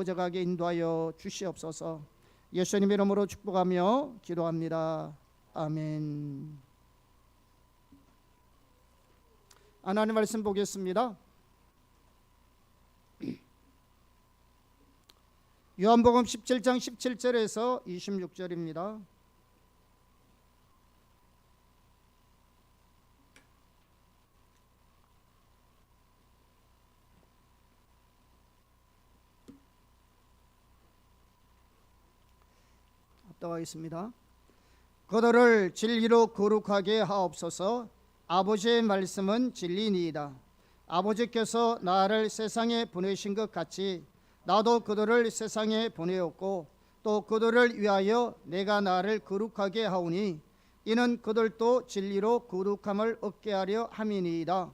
아버지에게 인도하여 주시옵소서. 예수님 이름으로 축복하며 기도합니다. 아멘. 하나님 말씀 보겠습니다. 요한복음 17장 17절에서 26절입니다. 합독하겠습니다. 그들을 진리로 거룩하게 하옵소서. 아버지의 말씀은 진리니이다. 아버지께서 나를 세상에 보내신 것 같이 나도 그들을 세상에 보내었고 또 그들을 위하여 내가 나를 거룩하게 하오니 이는 그들도 진리로 거룩함을 얻게 하려 함이니이다.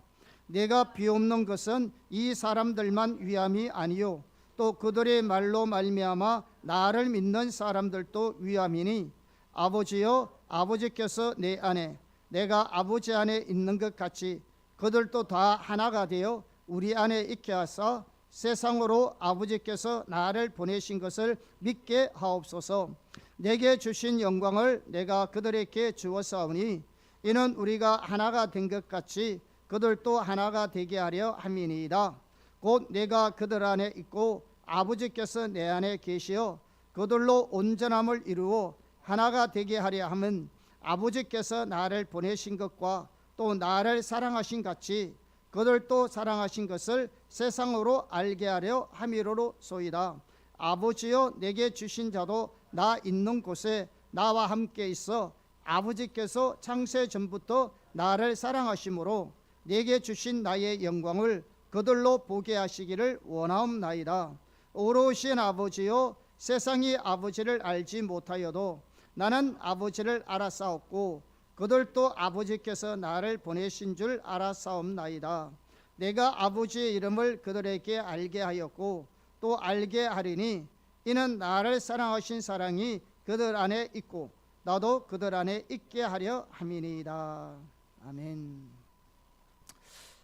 내가 비옵는 것은 이 사람들만 위함이 아니요 또 그들의 말로 말미암아 나를 믿는 사람들도 위함이니 아버지여 아버지께서 내 안에 내가 아버지 안에 있는 것 같이 그들도 다 하나가 되어 우리 안에 있게 하사 세상으로 아버지께서 나를 보내신 것을 믿게 하옵소서. 내게 주신 영광을 내가 그들에게 주었사오니 이는 우리가 하나가 된 것 같이 그들도 하나가 되게 하려 함이니이다. 곧 내가 그들 안에 있고 아버지께서 내 안에 계시어 그들로 온전함을 이루어 하나가 되게 하려 함은 아버지께서 나를 보내신 것과 또 나를 사랑하신 같이 그들도 사랑하신 것을 세상으로 알게 하려 함이로소이다. 아버지여 내게 주신 자도 나 있는 곳에 나와 함께 있어 아버지께서 창세 전부터 나를 사랑하심으로 내게 주신 나의 영광을 그들로 보게 하시기를 원하옵나이다. 오로신 아버지여 세상이 아버지를 알지 못하여도 나는 아버지를 알았사옵고 그들도 아버지께서 나를 보내신 줄 알았사옵나이다. 내가 아버지의 이름을 그들에게 알게 하였고 또 알게 하리니 이는 나를 사랑하신 사랑이 그들 안에 있고 나도 그들 안에 있게 하려 함이니이다. 아멘.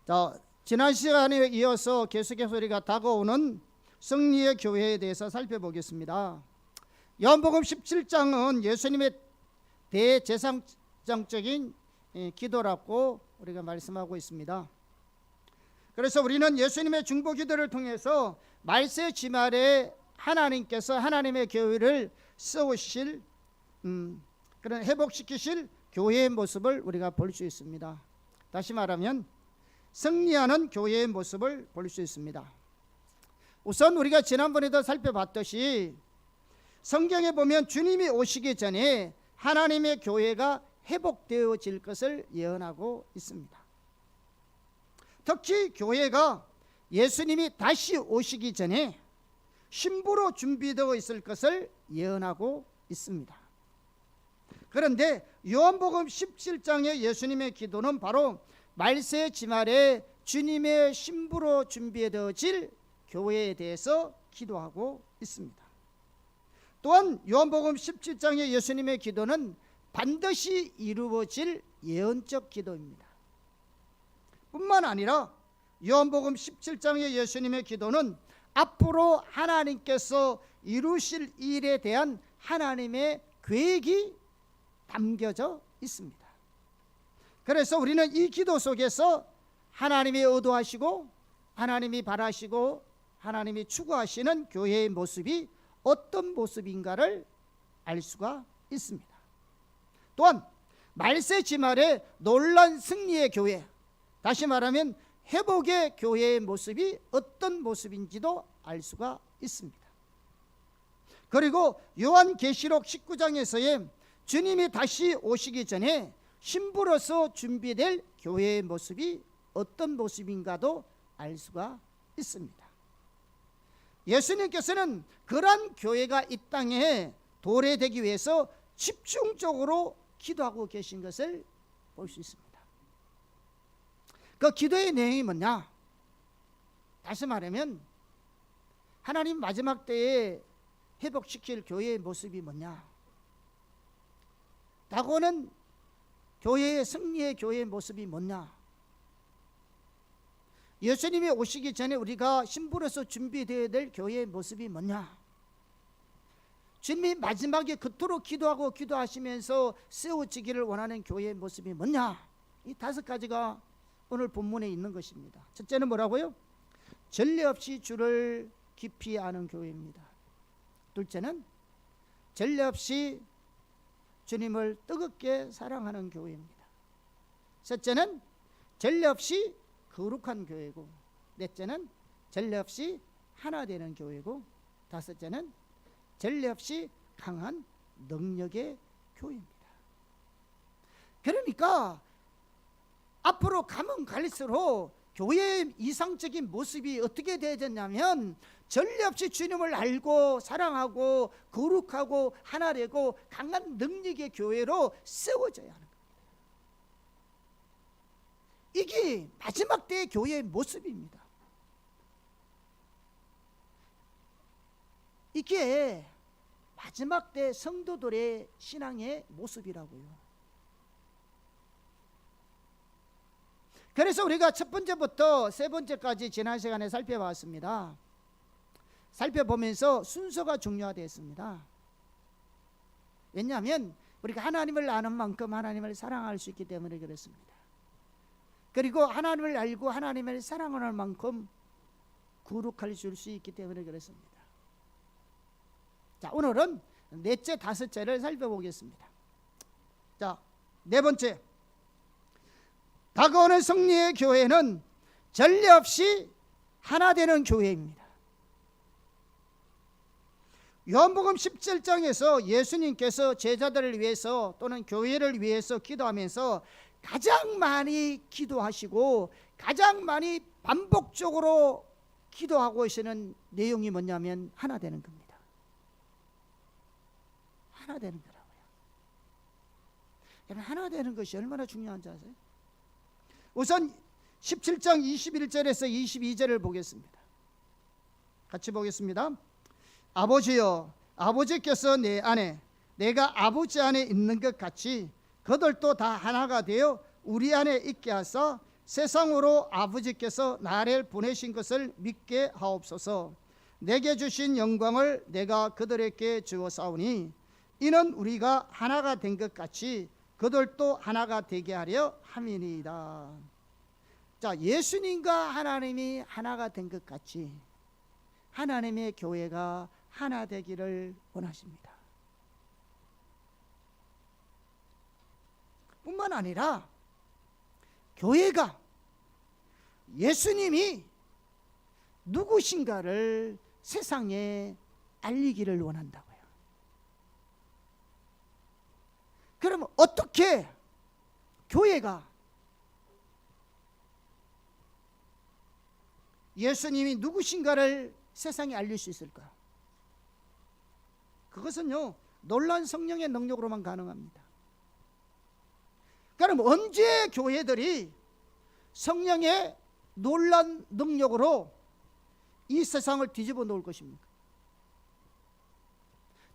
자, 지난 시간에 이어서 계속해서 우리가 다가오는 승리의 교회에 대해서 살펴보겠습니다. 요한복음 17장은 예수님의 대제사장적인 기도라고 우리가 말씀하고 있습니다. 그래서 우리는 예수님의 중보 기도를 통해서 말세 지말에 하나님께서 하나님의 교회를 세우실 그런 회복시키실 교회의 모습을 우리가 볼 수 있습니다. 다시 말하면 승리하는 교회의 모습을 볼 수 있습니다. 우선 우리가 지난번에도 살펴봤듯이 성경에 보면 주님이 오시기 전에 하나님의 교회가 회복되어질 것을 예언하고 있습니다. 특히 교회가 예수님이 다시 오시기 전에 신부로 준비되어 있을 것을 예언하고 있습니다. 그런데 요한복음 17장의 예수님의 기도는 바로 말세 지말에 주님의 신부로 준비되어질 교회에 대해서 기도하고 있습니다. 또한 요한복음 17장의 예수님의 기도는 반드시 이루어질 예언적 기도입니다. 뿐만 아니라 요한복음 17장의 예수님의 기도는 앞으로 하나님께서 이루실 일에 대한 하나님의 계획이 담겨져 있습니다. 그래서 우리는 이 기도 속에서 하나님이 의도하시고 하나님이 바라시고 하나님이 추구하시는 교회의 모습이 어떤 모습인가를 알 수가 있습니다. 또한 말세 지말의 놀라운 승리의 교회, 다시 말하면 회복의 교회의 모습이 어떤 모습인지도 알 수가 있습니다. 그리고 요한계시록 19장에서의 주님이 다시 오시기 전에 신부로서 준비될 교회의 모습이 어떤 모습인가도 알 수가 있습니다. 예수님께서는 그러한 교회가 이 땅에 도래되기 위해서 집중적으로 기도하고 계신 것을 볼 수 있습니다. 그 기도의 내용이 뭐냐? 다시 말하면 하나님 마지막 때에 회복시킬 교회의 모습이 뭐냐? 다가오는 교회의 승리의 교회의 모습이 뭐냐? 예수님이 오시기 전에 우리가 신부로서 준비되어야 될 교회의 모습이 뭐냐? 주님이 마지막에 그토록 기도하고 기도하시면서 세워지기를 원하는 교회의 모습이 뭐냐? 이 5가지가 오늘 본문에 있는 것입니다. 첫째는 뭐라고요? 전례 없이 주를 깊이 아는 교회입니다. 둘째는 전례 없이 주님을 뜨겁게 사랑하는 교회입니다. 셋째는 전례 없이 거룩한 교회고, 넷째는 전례 없이 하나 되는 교회고, 다섯째는 전례 없이 강한 능력의 교회입니다. 그러니까 앞으로 가면 갈수록 교회의 이상적인 모습이 어떻게 되어졌냐면 전례 없이 주님을 알고 사랑하고 거룩하고 하나 되고 강한 능력의 교회로 세워져야 하는 겁니다. 이게 마지막 때의 교회의 모습입니다. 이게 마지막 때 성도들의 신앙의 모습이라고요. 그래서 우리가 첫 번째부터 세 번째까지 지난 시간에 살펴봤습니다. 살펴보면서 순서가 중요하겠습니다. 왜냐하면 우리가 하나님을 아는 만큼 하나님을 사랑할 수 있기 때문에 그렇습니다. 그리고 하나님을 알고 하나님을 사랑하는 만큼 거룩할 수 있기 때문에 그렇습니다. 자, 오늘은 넷째, 다섯째를 살펴보겠습니다. 자, 네 번째, 다가오는 승리의 교회는 전례 없이 하나 되는 교회입니다. 요한복음 17장에서 예수님께서 제자들을 위해서 또는 교회를 위해서 기도하면서 가장 많이 기도하시고 가장 많이 반복적으로 기도하고 계시는 내용이 뭐냐면 하나 되는 겁니다. 하나 되는 거라고요. 여러분, 하나 되는 것이 얼마나 중요한지 아세요? 우선 17장 21절에서 22절을 보겠습니다. 같이 보겠습니다. 아버지여, 아버지께서 내 안에 내가 아버지 안에 있는 것 같이 그들도 다 하나가 되어 우리 안에 있게 하사 세상으로 아버지께서 나를 보내신 것을 믿게 하옵소서. 내게 주신 영광을 내가 그들에게 주었사오니 이는 우리가 하나가 된 것 같이 그들도 하나가 되게 하려 함이니이다. 자, 예수님과 하나님이 하나가 된 것 같이 하나님의 교회가 하나 되기를 원하십니다. 뿐만 아니라 교회가 예수님이 누구신가를 세상에 알리기를 원한다고요. 그러면 어떻게 교회가 예수님이 누구신가를 세상에 알릴 수 있을까? 그것은요, 놀라운 성령의 능력으로만 가능합니다. 그럼 언제 교회들이 성령의 놀라운 능력으로 이 세상을 뒤집어 놓을 것입니까?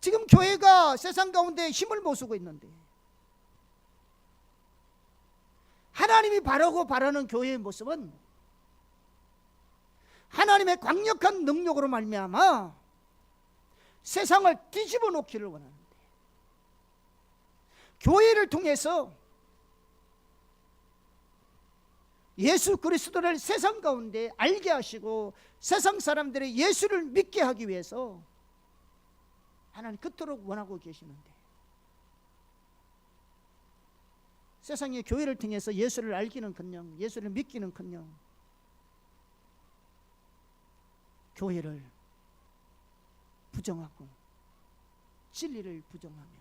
지금 교회가 세상 가운데 힘을 못 쓰고 있는데, 하나님이 바라고 바라는 교회의 모습은 하나님의 강력한 능력으로 말미암아 세상을 뒤집어 놓기를 원하는데, 교회를 통해서 예수 그리스도를 세상 가운데 알게 하시고 세상 사람들이 예수를 믿게 하기 위해서 하나님 그토록 원하고 계시는데, 세상의 교회를 통해서 예수를 알기는커녕 예수를 믿기는커녕 교회를 부정하고 진리를 부정하며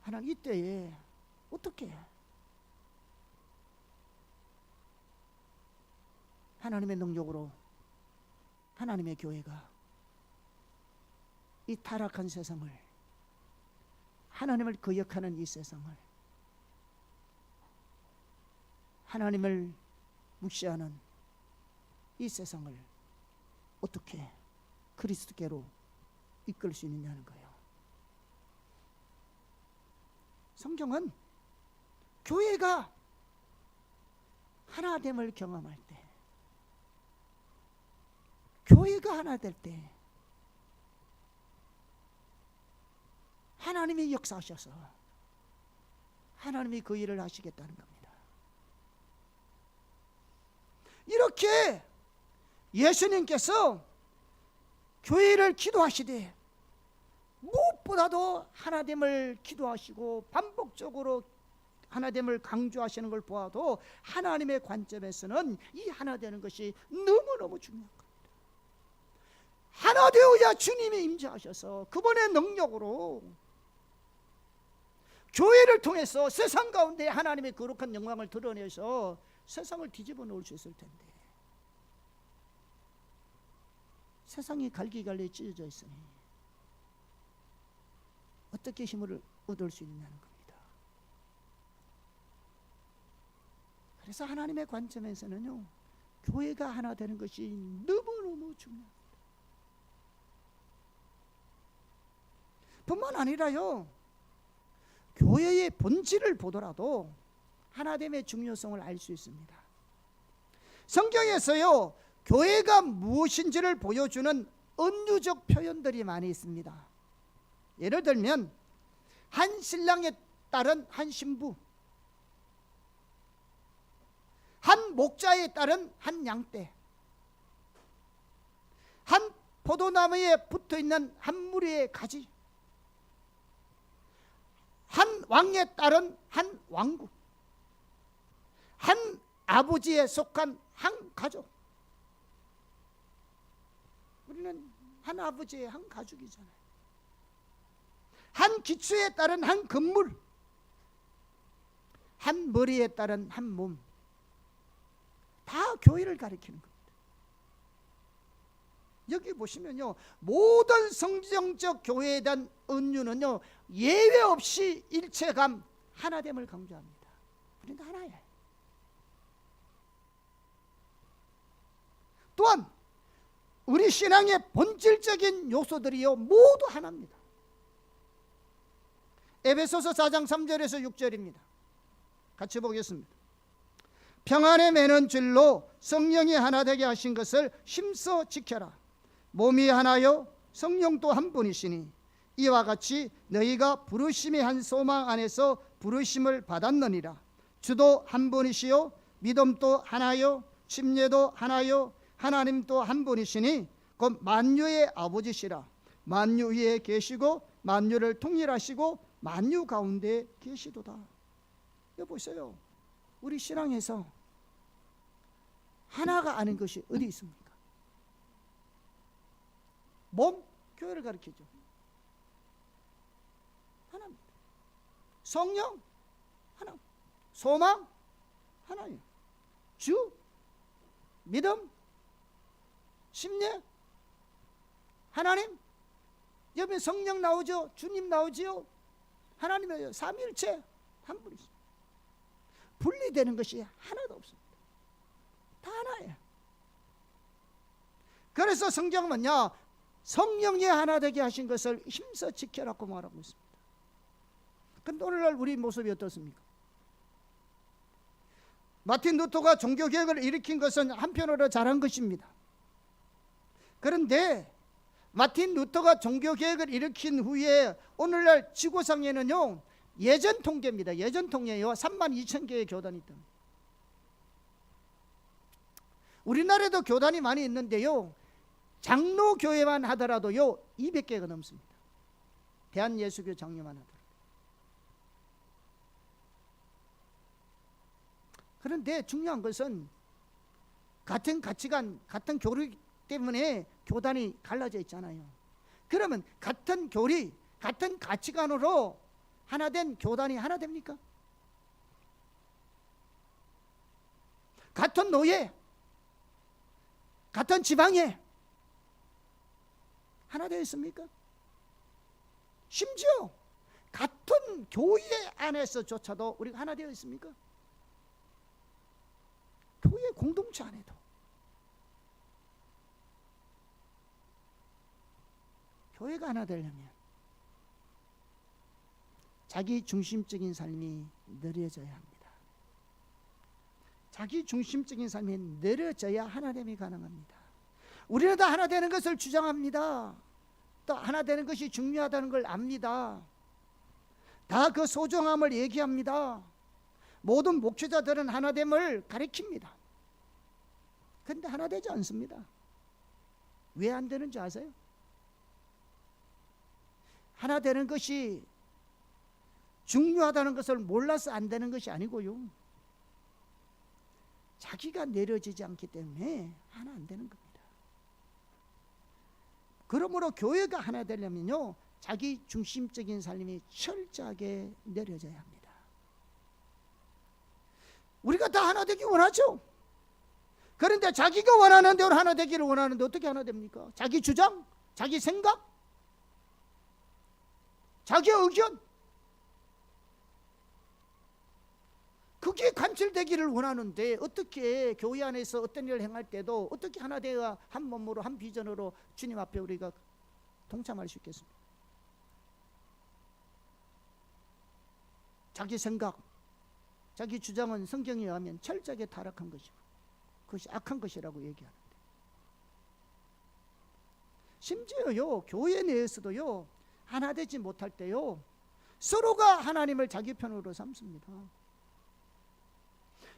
하나님 이때에 어떻게 하나님의 능력으로 하나님의 교회가 이 타락한 세상을, 하나님을 거역하는 이 세상을, 하나님을 무시하는 이 세상을 어떻게 그리스도께로 이끌 수 있느냐는 거예요. 성경은 교회가 하나됨을 경험할 때, 교회가 하나 될 때 하나님이 역사하셔서 하나님이 그 일을 하시겠다는 겁니다. 이렇게 예수님께서 교회를 기도하시되 무엇보다도 하나됨을 기도하시고 반복적으로 하나됨을 강조하시는 걸 보아도 하나님의 관점에서는 이 하나 되는 것이 너무너무 중요한 겁니다. 하나 되어야 주님이 임재하셔서 그분의 능력으로 교회를 통해서 세상 가운데 하나님의 거룩한 영광을 드러내서 세상을 뒤집어 놓을 수 있을 텐데, 세상이 갈기갈리 찢어져 있으니 어떻게 힘을 얻을 수 있냐는 겁니다. 그래서 하나님의 관점에서는요, 교회가 하나 되는 것이 너무너무 중요합니다. 뿐만 아니라요, 교회의 본질을 보더라도 하나됨의 중요성을 알 수 있습니다. 성경에서요, 교회가 무엇인지를 보여주는 은유적 표현들이 많이 있습니다. 예를 들면 한 신랑에 따른 한 신부, 한 목자에 따른 한 양떼, 한 포도나무에 붙어있는 한 무리의 가지, 한 왕에 따른 한 왕국, 한 아버지에 속한 한 가족. 우리는 한 아버지의 한 가족이잖아요. 한 기초에 따른 한 건물, 한 머리에 따른 한 몸, 다 교회를 가리키는 겁니다. 여기 보시면요, 모든 성경적 교회에 대한 은유는요, 예외 없이 일체감, 하나됨을 강조합니다. 우리는 하나예요. 또한 우리 신앙의 본질적인 요소들이요, 모두 하나입니다. 에베소서 4장 3절에서 6절입니다. 같이 보겠습니다. 평안에 매는 줄로 성령이 하나 되게 하신 것을 힘써 지켜라. 몸이 하나요 성령도 한 분이시니 이와 같이 너희가 부르심의 한 소망 안에서 부르심을 받았느니라. 주도 한 분이시요 믿음도 하나요 침례도 하나요 하나님도 한 분이시니 곧 만유의 아버지시라. 만유 위에 계시고 만유를 통일하시고 만유 가운데 계시도다. 여기 보세요. 우리 신앙에서 하나가 아닌 것이 어디 있습니까? 몸, 교회를 가리키죠. 하나입니다. 성령, 하나. 소망, 하나예요. 주, 믿음, 심령, 하나님. 여기 성령 나오죠. 주님 나오지요. 하나님의 삼위일체 한 분이죠. 분리되는 것이 하나도 없습니다. 다 하나예요. 그래서 성경은요, 성령이 하나 되게 하신 것을 힘써 지켜라고 말하고 있습니다. 그런데 오늘날 우리 모습이 어떻습니까? 마틴 루터가 종교개혁을 일으킨 것은 한편으로 잘한 것입니다. 그런데 마틴 루터가 종교개혁을 일으킨 후에 오늘날 지구상에는요, 예전 통계입니다. 예전 통계요, 32,000개의 교단이 있다. 우리나라에도 교단이 많이 있는데요, 장로교회만 하더라도요 200개가 넘습니다. 대한예수교 장로만 하더라도. 그런데 중요한 것은 같은 가치관, 같은 교리 때문에 교단이 갈라져 있잖아요. 그러면 같은 교리, 같은 가치관으로 하나 된 교단이 하나 됩니까? 같은 노예, 같은 지방에 하나 되어 있습니까? 심지어 같은 교회 안에서조차도 우리가 하나 되어 있습니까? 교회 공동체 안에도. 교회가 하나 되려면 자기 중심적인 삶이 느려져야 합니다. 자기 중심적인 삶이 내려져야 하나됨이 가능합니다. 우리는 다 하나 되는 것을 주장합니다. 또 하나 되는 것이 중요하다는 걸 압니다. 다 그 소중함을 얘기합니다. 모든 목회자들은 하나됨을 가리킵니다. 그런데 하나 되지 않습니다. 왜 안 되는지 아세요? 하나 되는 것이 중요하다는 것을 몰라서 안 되는 것이 아니고요, 자기가 내려지지 않기 때문에 하나 안 되는 겁니다. 그러므로 교회가 하나 되려면요, 자기 중심적인 삶이 철저하게 내려져야 합니다. 우리가 다 하나 되기 원하죠. 그런데 자기가 원하는 대로 하나 되기를 원하는데 어떻게 하나 됩니까? 자기 주장, 자기 생각, 자기 의견, 그게 관철되기를 원하는데 어떻게 교회 안에서 어떤 일을 행할 때도 어떻게 하나 되어 한 몸으로 한 비전으로 주님 앞에 우리가 동참할 수 있겠습니까? 자기 생각, 자기 주장은 성경에 의하면 철저하게 타락한 것이고 그것이 악한 것이라고 얘기하는데, 심지어요 교회 내에서도요 하나 되지 못할 때요 서로가 하나님을 자기 편으로 삼습니다.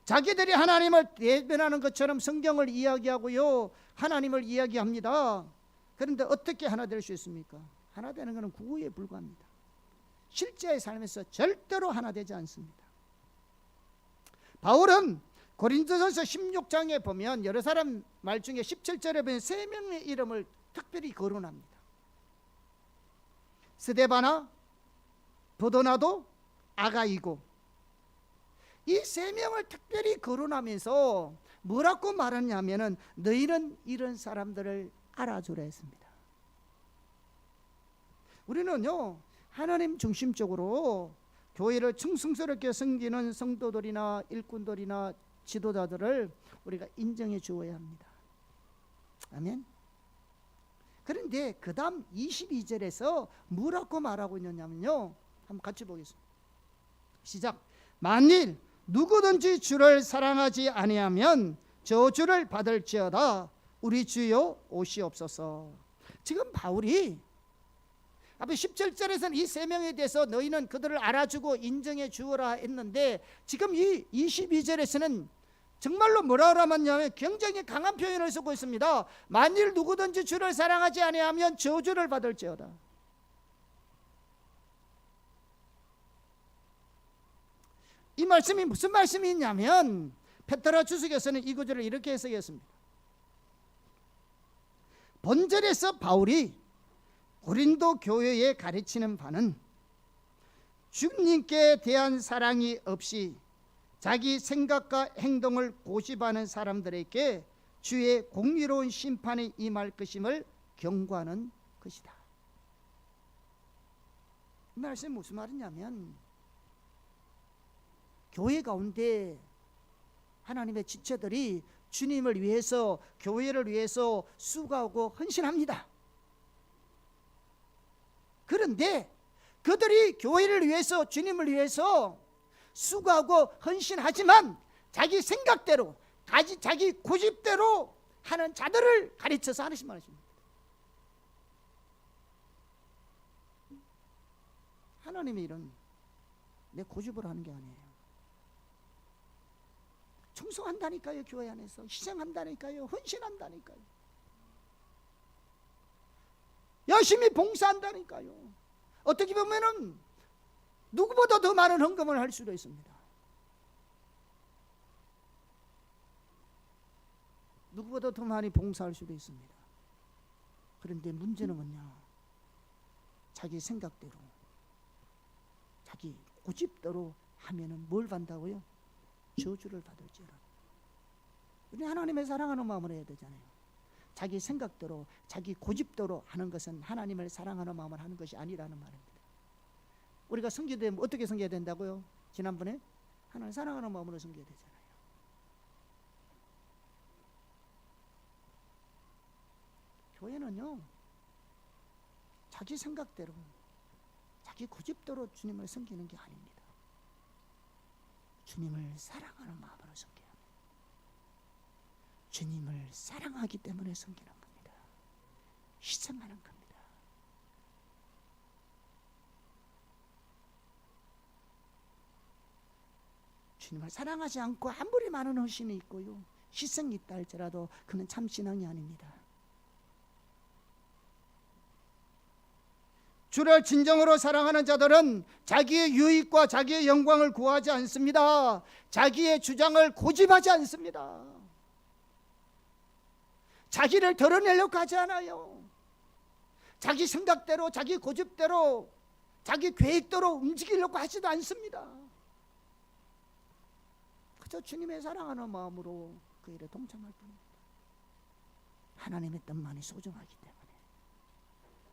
자기들이 하나님을 대변하는 것처럼 성경을 이야기하고요 하나님을 이야기합니다. 그런데 어떻게 하나 될 수 있습니까? 하나 되는 것은 구호에 불과합니다. 실제의 삶에서 절대로 하나 되지 않습니다. 바울은 고린도전서 16장에 보면 여러 사람 말 중에 17절에 보면 세 명의 이름을 특별히 거론합니다. 스데바나, 보도나도, 아가이고, 이 세 명을 특별히 거론하면서 뭐라고 말하냐면은 너희는 이런 사람들을 알아주라 했습니다. 우리는요 하나님 중심적으로 교회를 충성스럽게 섬기는 성도들이나 일꾼들이나 지도자들을 우리가 인정해 주어야 합니다. 아멘. 그런데 그 다음 22절에서 뭐라고 말하고 있느냐면요, 한번 같이 보겠습니다. 시작. 만일 누구든지 주를 사랑하지 아니하면 저주를 받을지어다. 우리 주여 오시옵소서. 지금 바울이 앞에 17절에서는 이 세 명에 대해서 너희는 그들을 알아주고 인정해 주어라 했는데, 지금 이 22절에서는 정말로 뭐라고 하냐면 굉장히 강한 표현을 쓰고 있습니다. 만일 누구든지 주를 사랑하지 아니하면 저주를 받을지어다. 이 말씀이 무슨 말씀이 있냐면 페트라 주석에서는 이 구절을 이렇게 해석했습니다. 본절에서 바울이 고린도 교회에 가르치는 바는 주님께 대한 사랑이 없이 자기 생각과 행동을 고집하는 사람들에게 주의 공의로운 심판이 임할 것임을 경고하는 것이다. 이 말씀이 무슨 말이냐면 교회 가운데 하나님의 지체들이 주님을 위해서, 교회를 위해서 수고하고 헌신합니다. 그런데 그들이 교회를 위해서, 주님을 위해서 수고하고 헌신하지만 자기 생각대로, 자기 고집대로 하는 자들을 가르쳐서 하나씩 말씀입니다. 하나님의 일은 내 고집으로 하는 게 아니에요. 충성한다니까요. 교회 안에서 희생한다니까요. 헌신한다니까요. 열심히 봉사한다니까요. 어떻게 보면은 누구보다 더 많은 헌금을 할 수도 있습니다. 누구보다 더 많이 봉사할 수도 있습니다. 그런데 문제는 뭐냐? 자기 생각대로, 자기 고집대로 하면은 뭘 받는다고요? 저주를 받을지어라. 우리 하나님의 사랑하는 마음으로 해야 되잖아요. 자기 생각대로, 자기 고집대로 하는 것은 하나님을 사랑하는 마음을 하는 것이 아니라는 말입니다. 우리가 섬기되면 어떻게 섬겨야 된다고요? 지난번에 하나님 사랑하는 마음으로 섬겨야 되잖아요. 교회는요 자기 생각대로, 자기 고집대로 주님을 섬기는 게 아닙니다. 주님을 사랑하는 마음으로 섬겨야 합니다. 주님을 사랑하기 때문에 섬기는 겁니다. 희생하는 겁니다. 주님을 사랑하지 않고 아무리 많은 헌신이 있고요, 희생이 있다 할지라도 그는 참 신앙이 아닙니다. 주를 진정으로 사랑하는 자들은 자기의 유익과 자기의 영광을 구하지 않습니다. 자기의 주장을 고집하지 않습니다. 자기를 드러내려고 하지 않아요. 자기 생각대로, 자기 고집대로, 자기 계획대로 움직이려고 하지도 않습니다. 그저 주님의 사랑하는 마음으로 그 일에 동참할 뿐입니다. 하나님의 뜻만이 소중하기 때문에,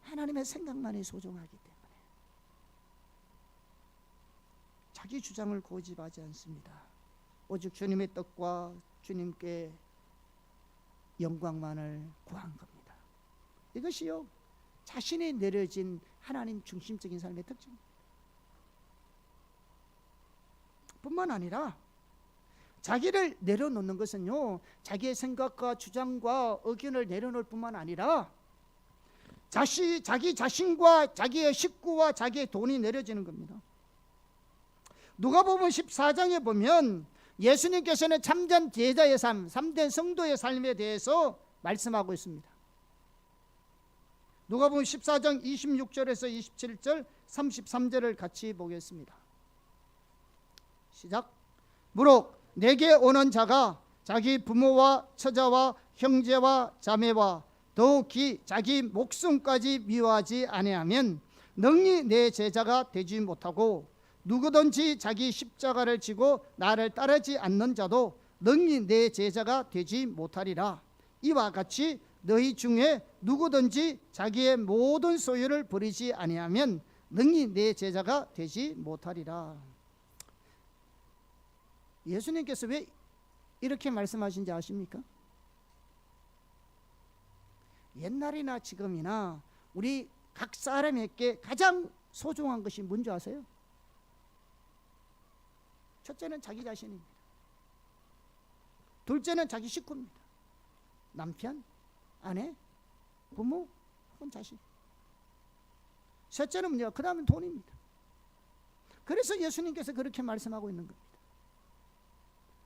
하나님의 생각만이 소중하기 때문에 자기 주장을 고집하지 않습니다. 오직 주님의 뜻과 주님께 영광만을 구한 겁니다. 이것이요, 자신이 내려진 하나님 중심적인 삶의 특징입니다. 뿐만 아니라 자기를 내려놓는 것은요, 자기의 생각과 주장과 의견을 내려놓을 뿐만 아니라 자기 자신과 자기의 식구와 자기의 돈이 내려지는 겁니다. 누가복음 14장에 보면 예수님께서는 참된 제자의 삶, 참된 성도의 삶에 대해서 말씀하고 있습니다. 누가복음 14장 26절에서 27절, 33절을 같이 보겠습니다. 시작. 무릇 내게 오는 자가 자기 부모와 처자와 형제와 자매와 더욱이 자기 목숨까지 미워하지 아니하면 능히 내 제자가 되지 못하고, 누구든지 자기 십자가를 지고 나를 따르지 않는 자도 능히 내 제자가 되지 못하리라. 이와 같이 너희 중에 누구든지 자기의 모든 소유를 버리지 아니하면 능히 내 제자가 되지 못하리라. 예수님께서 왜 이렇게 말씀하신지 아십니까? 옛날이나 지금이나 우리 각 사람에게 가장 소중한 것이 뭔지 아세요? 첫째는 자기 자신입니다. 둘째는 자기 식구입니다. 남편, 아내, 부모, 혹은 자식. 셋째는 뭐냐? 그 다음은 돈입니다. 그래서 예수님께서 그렇게 말씀하고 있는 겁니다.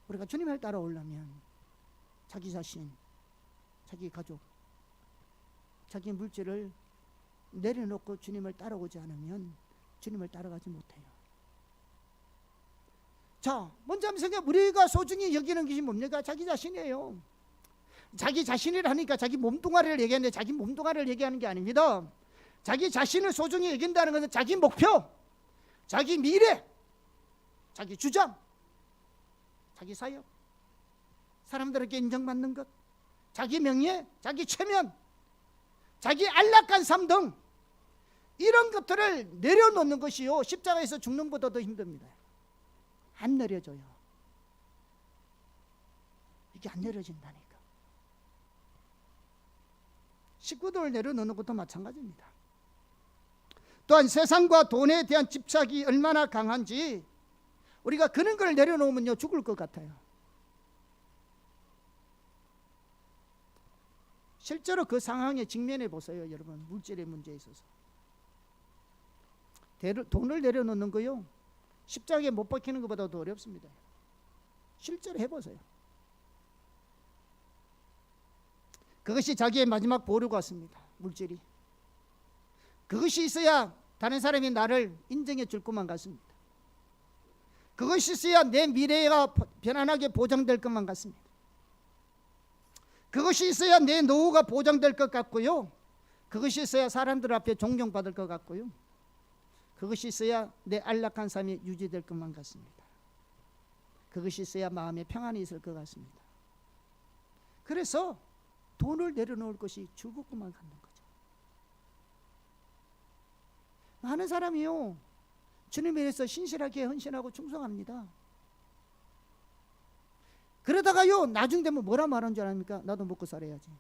우리가 주님을 따라오려면 자기 자신, 자기 가족, 자기 물질을 내려놓고 주님을 따라오지 않으면 주님을 따라가지 못해요. 자, 먼저 한번 생각해. 우리가 소중히 여기는 것이 뭡니까? 자기 자신이에요. 자기 자신이라니까 자기 몸뚱아리를 얘기하는데, 자기 몸뚱아리를 얘기하는 게 아닙니다. 자기 자신을 소중히 여긴다는 것은 자기 목표, 자기 미래, 자기 주장, 자기 사역, 사람들에게 인정받는 것, 자기 명예, 자기 체면, 자기 안락한 삶 등 이런 것들을 내려놓는 것이요, 십자가에서 죽는 것보다 더 힘듭니다. 안 내려져요. 이게 안 내려진다니까. 식구들을 내려놓는 것도 마찬가지입니다. 또한 세상과 돈에 대한 집착이 얼마나 강한지, 우리가 그런 걸 내려놓으면요 죽을 것 같아요. 실제로 그 상황에 직면해 보세요, 여러분. 물질의 문제에 있어서 돈을 내려놓는 거요, 십자가에 못 박히는 것보다 더 어렵습니다. 실제로 해보세요. 그것이 자기의 마지막 보루 같습니다. 물질이. 그것이 있어야 다른 사람이 나를 인정해 줄 것만 같습니다. 그것이 있어야 내 미래가 편안하게 보장될 것만 같습니다. 그것이 있어야 내 노후가 보장될 것 같고요, 그것이 있어야 사람들 앞에 존경받을 것 같고요, 그것이 있어야 내 안락한 삶이 유지될 것만 같습니다. 그것이 있어야 마음에 평안이 있을 것 같습니다. 그래서 돈을 내려놓을 것이 즐겁고만 갖는 거죠. 많은 사람이요 주님에 대해서 신실하게 헌신하고 충성합니다. 그러다가요 나중 되면 뭐라 말하는 줄 아닙니까? 나도 먹고 살아야지.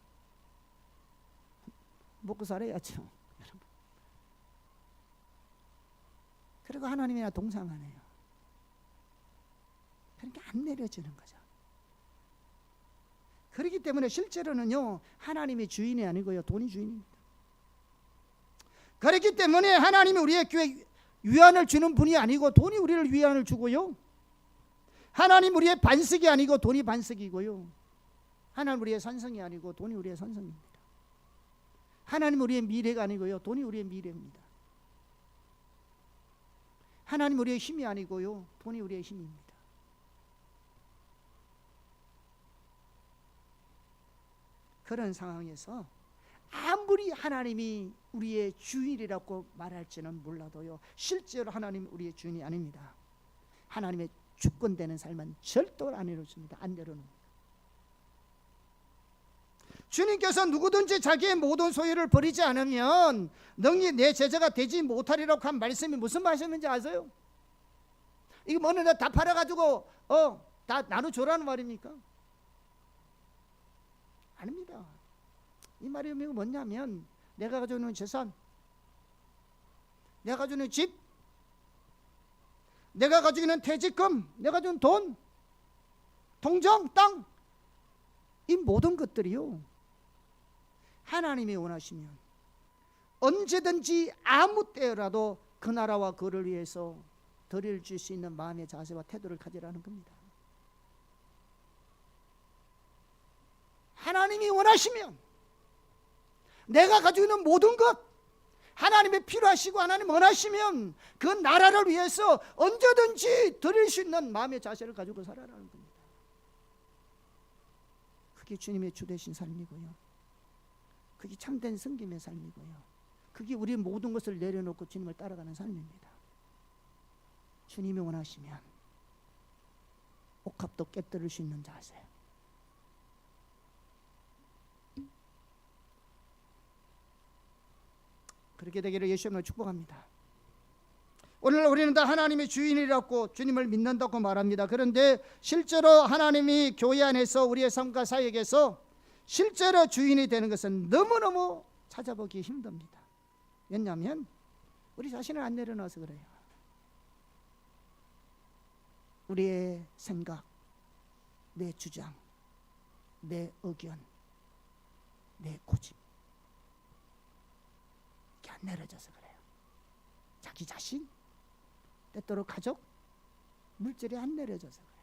먹고 살아야죠, 여러분. 그리고 하나님이나 동상 안 해요. 그러니까 안 내려지는 거죠. 그렇기 때문에 실제로는요, 하나님이 주인이 아니고요, 돈이 주인입니다. 그렇기 때문에 하나님이 우리의 교회 위안을 주는 분이 아니고 돈이 우리를 위안을 주고요, 하나님 우리의 반석이 아니고 돈이 반석이고요, 하나님 우리의 산성이 아니고 돈이 우리의 산성입니다. 하나님 우리의 미래가 아니고요, 돈이 우리의 미래입니다. 하나님 우리의 힘이 아니고요, 돈이 우리의 힘입니다. 그런 상황에서 아무리 하나님이 우리의 주인이라고 말할지는 몰라도요, 실제로 하나님 우리의 주인이 아닙니다. 하나님의 주권되는 삶은 절대로 안 내려줍니다. 안 내려놓습니다. 주님께서 누구든지 자기의 모든 소유를 버리지 않으면 능히 내 제자가 되지 못하리라고 한 말씀이 무슨 말씀인지 아세요? 이거 뭐는 다 팔아가지고 다 나눠줘라는 말입니까? 아닙니다. 이 말이 의미가 뭐냐면, 내가 가지고 있는 재산, 내가 가지고 있는 집, 내가 가지고 있는 퇴직금, 내가 가지고 있는 돈, 통장, 땅, 이 모든 것들이요, 하나님이 원하시면 언제든지 아무 때라도 그 나라와 그를 위해서 드릴 수 있는 마음의 자세와 태도를 가지라는 겁니다. 하나님이 원하시면 내가 가지고 있는 모든 것, 하나님의 필요하시고 하나님 원하시면 그 나라를 위해서 언제든지 드릴 수 있는 마음의 자세를 가지고 살아라는 겁니다. 그게 주님의 주되신 삶이고요, 그게 참된 섬김의 삶이고요, 그게 우리 모든 것을 내려놓고 주님을 따라가는 삶입니다. 주님이 원하시면 옥합도 깨뜨릴 수 있는 자세, 그렇게 되기를 예수님으로 축복합니다. 오늘 우리는 다 하나님의 주인이라고 주님을 믿는다고 말합니다. 그런데 실제로 하나님이 교회 안에서 우리의 삶과 사역에서 실제로 주인이 되는 것은 너무너무 찾아보기 힘듭니다. 왜냐하면 우리 자신을 안 내려놔서 그래요. 우리의 생각, 내 주장, 내 의견, 내 고집, 이게 안 내려져서 그래요. 자기 자신, 때때로 가족, 물질이 안 내려져서 그래요.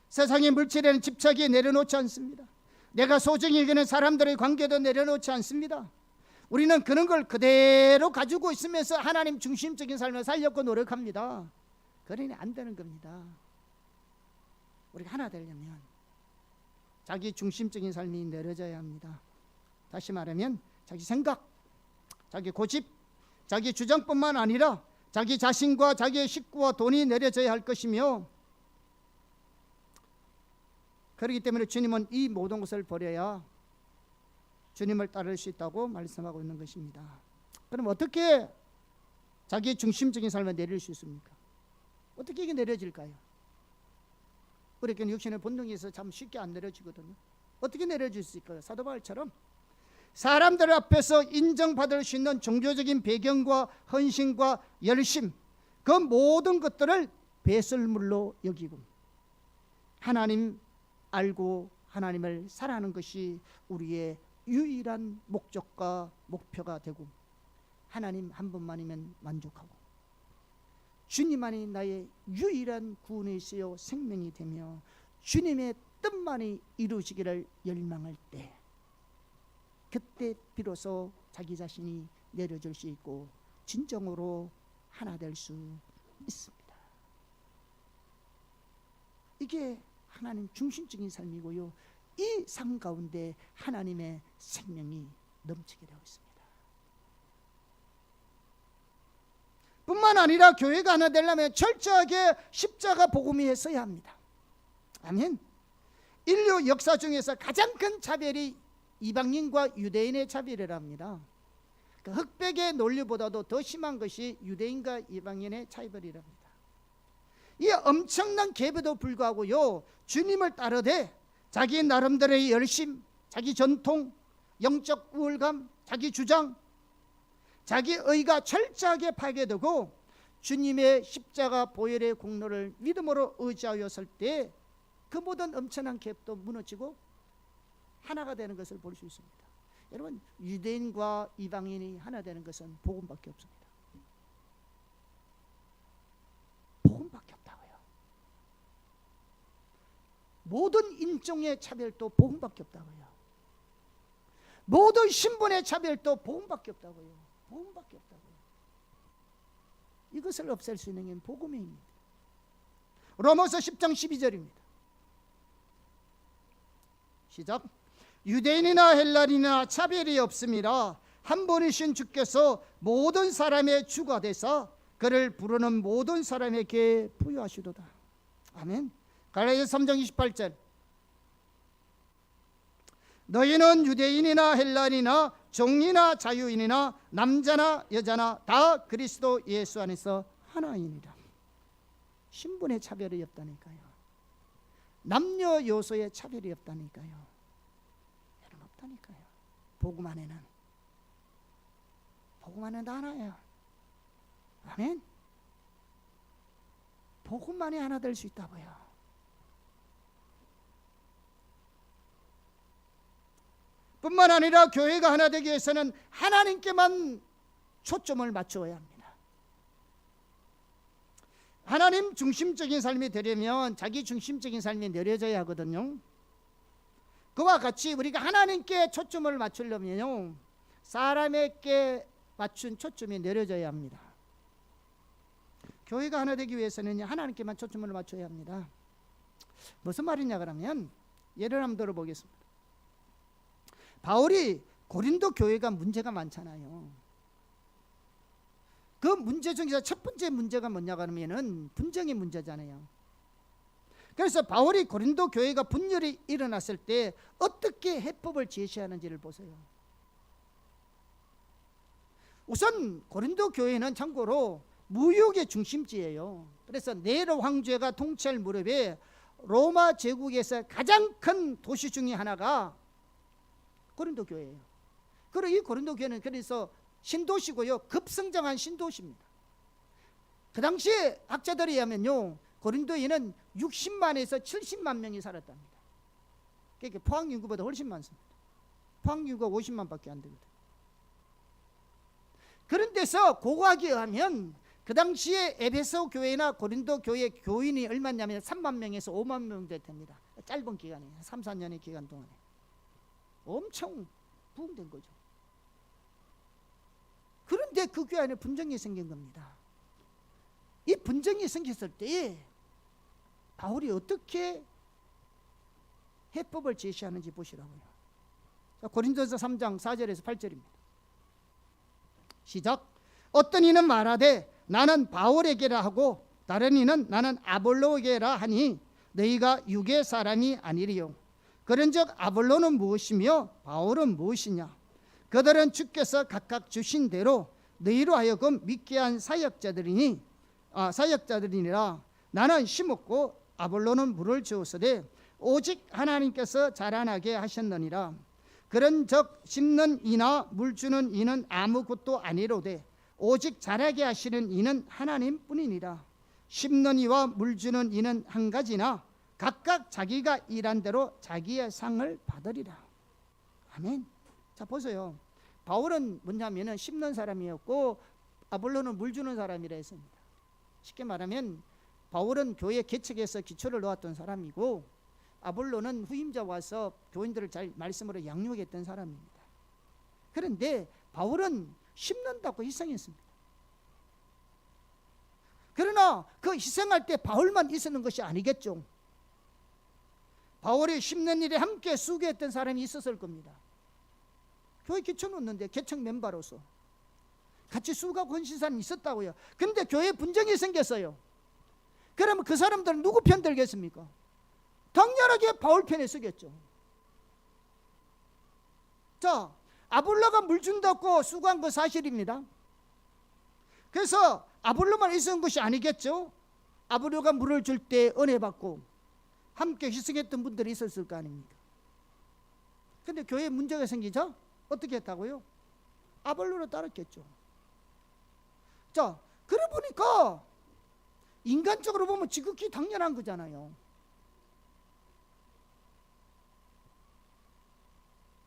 세상의 물질에는 집착이 내려놓지 않습니다. 내가 소중히 여기는 사람들의 관계도 내려놓지 않습니다. 우리는 그런 걸 그대로 가지고 있으면서 하나님 중심적인 삶을 살려고 노력합니다. 그러니 안 되는 겁니다. 우리가 하나 되려면 자기 중심적인 삶이 내려져야 합니다. 다시 말하면 자기 생각, 자기 고집, 자기 주장뿐만 아니라 자기 자신과 자기의 식구와 돈이 내려져야 할 것이며, 그렇기 때문에 주님은 이 모든 것을 버려야 주님을 따를 수 있다고 말씀하고 있는 것입니다. 그럼 어떻게 자기 중심적인 삶을 내릴 수 있습니까? 어떻게 이게 내려질까요? 우리에게는 육신의 본능이 있어서 참 쉽게 안 내려지거든요. 어떻게 내려질 수 있을까요? 사도 바울처럼 사람들 앞에서 인정받을 수 있는 종교적인 배경과 헌신과 열심, 그 모든 것들을 배설물로 여기고 하나님 알고 하나님을 사랑하는 것이 우리의 유일한 목적과 목표가 되고, 하나님 한 분만이면 만족하고 주님만이 나의 유일한 구원이시요 생명이 되며 주님의 뜻만이 이루어지기를 열망할 때, 그때 비로소 자기 자신이 내려줄 수 있고 진정으로 하나 될 수 있습니다. 이게 하나님 중심적인 삶이고요, 이 삶 가운데 하나님의 생명이 넘치게 되고 있습니다. 뿐만 아니라 교회가 하나 되려면 철저하게 십자가 복음이 있어야 합니다. 아멘. 인류 역사 중에서 가장 큰 차별이 이방인과 유대인의 차별이랍니다. 그 흑백의 논리보다도 더 심한 것이 유대인과 이방인의 차별이랍니다. 이 엄청난 갭에도 불구하고요, 주님을 따르되 자기 나름대로의 열심, 자기 전통, 영적 우월감, 자기 주장, 자기 의가 철저하게 파괴되고 주님의 십자가 보혈의 공로를 믿음으로 의지하였을 때 그 모든 엄청난 갭도 무너지고 하나가 되는 것을 볼 수 있습니다. 여러분, 유대인과 이방인이 하나 되는 것은 복음밖에 없습니다. 복음밖에 없다고요. 모든 인종의 차별도 복음밖에 없다고요. 모든 신분의 차별도 복음밖에 없다고요. 복음밖에 없다고요. 이것을 없앨 수 있는 게 복음의 힘입니다. 로마서 10장 12절입니다. 시작. 유대인이나 헬라인이나 차별이 없음이라 한 분이신 주께서 모든 사람의 주가 되사 그를 부르는 모든 사람에게 부여하시도다. 아멘. 갈라디아서 3장 28절. 너희는 유대인이나 헬라인이나 종이나 자유인이나 남자나 여자나 다 그리스도 예수 안에서 하나이니라. 신분의 차별이 없다니까요. 남녀 요소의 차별이 없다니까요. 여러분, 없다니까요. 복음 안에는 하나예요. 아멘. 복음만이 하나 될 수 있다고요. 뿐만 아니라 교회가 하나 되기 위해서는 하나님께만 초점을 맞추어야 합니다. 하나님 중심적인 삶이 되려면 자기 중심적인 삶이 내려져야 하거든요. 그와 같이 우리가 하나님께 초점을 맞추려면요, 사람에게 맞춘 초점이 내려져야 합니다. 교회가 하나 되기 위해서는 하나님께만 초점을 맞춰야 합니다. 무슨 말이냐 그러면 예를 한번 들어보겠습니다. 바울이 고린도 교회가 문제가 많잖아요. 그 문제 중에서 첫 번째 문제가 뭐냐 그러면은 분쟁의 문제잖아요. 그래서 바울이 고린도 교회가 분열이 일어났을 때 어떻게 해법을 제시하는지를 보세요. 우선 고린도 교회는 참고로 무역의 중심지예요. 그래서 네로 황제가 통치할 무렵에 로마 제국에서 가장 큰 도시 중에 하나가 고린도 교회예요. 그리고 이 고린도 교회는 그래서 신도시고요, 급성장한 신도시입니다. 그 당시에 학자들에 의하면요, 고린도에는 60만에서 70만 명이 살았답니다. 그러니까 포항 인구보다 훨씬 많습니다. 포항 인구가 50만밖에 안 되거든요. 그런 데서 고고하게 의하면 그 당시에 에베소 교회나 고린도 교회 교인이 얼마냐면 3만 명에서 5만 명 됩니다. 짧은 기간에 3, 4년의 기간 동안에 엄청 부흥된 거죠. 그런데 그 교회 안에 분쟁이 생긴 겁니다. 이 분쟁이 생겼을 때 바울이 어떻게 해법을 제시하는지 보시라고요. 자, 고린도서 3장 4절에서 8절입니다. 시작. 어떤 이는 말하되 나는 바울에게라 하고 다른 이는 나는 아볼로에게라 하니 너희가 육의 사람이 아니리요. 그런즉 아볼로는 무엇이며 바울은 무엇이냐? 그들은 주께서 각각 주신 대로 너희로 하여금 믿게 한 사역자들이니라. 나는 심었고 아볼로는 물을 주었으되 오직 하나님께서 자라나게 하셨느니라. 그런즉 심는 이나 물 주는 이는 아무것도 아니로되 오직 자라게 하시는 이는 하나님뿐이니라. 심는 이와 물 주는 이는 한 가지나 각각 자기가 일한 대로 자기의 상을 받으리라. 아멘. 자, 보세요. 바울은 뭐냐면은 심는 사람이었고 아볼로는 물 주는 사람이라 했습니다. 쉽게 말하면 바울은 교회 개척에서 기초를 놓았던 사람이고 아볼로는 후임자 와서 교인들을 잘 말씀으로 양육했던 사람입니다. 그런데 바울은 심는다고 희생했습니다. 그러나 그 희생할 때 바울만 있었는 것이 아니겠죠. 바울이 심는 일에 함께 수고했던 사람이 있었을 겁니다. 교회 기초 놓는데 개척 멤버로서 같이 수고하고 헌신 사람이 있었다고요. 그런데 교회에 분쟁이 생겼어요. 그러면 그 사람들은 누구 편 들겠습니까? 당연하게 바울 편에 서겠죠. 자, 아볼로가 물 준다고 수고한 건 사실입니다. 그래서 아볼로만 있었던 것이 아니겠죠. 아볼로가 물을 줄 때 은혜 받고 함께 희생했던 분들이 있었을 거 아닙니까? 근데 교회에 문제가 생기자 어떻게 했다고요? 아볼로를 따랐겠죠. 자, 그래 보니까 인간적으로 보면 지극히 당연한 거잖아요.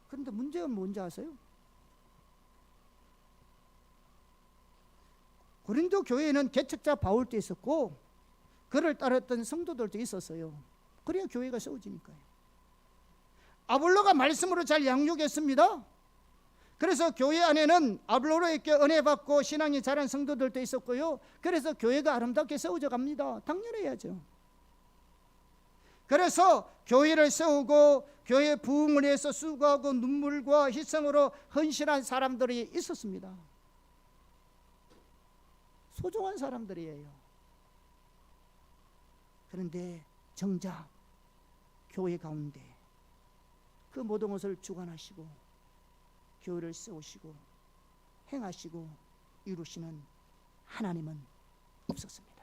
그런데 문제가 뭔지 아세요? 고린도 교회에는 개척자 바울도 있었고 그를 따랐던 성도들도 있었어요. 그래야 교회가 세워지니까요. 아볼로가 말씀으로 잘 양육했습니다. 그래서 교회 안에는 아볼로에게 은혜 받고 신앙이 자란 성도들도 있었고요. 그래서 교회가 아름답게 세워져 갑니다. 당연해야죠. 그래서 교회를 세우고 교회 부흥을 위해서 수고하고 눈물과 희생으로 헌신한 사람들이 있었습니다. 소중한 사람들이에요. 그런데 정작 교회 가운데 그 모든 것을 주관하시고 교회를 세우시고 행하시고 이루시는 하나님은 없었습니다.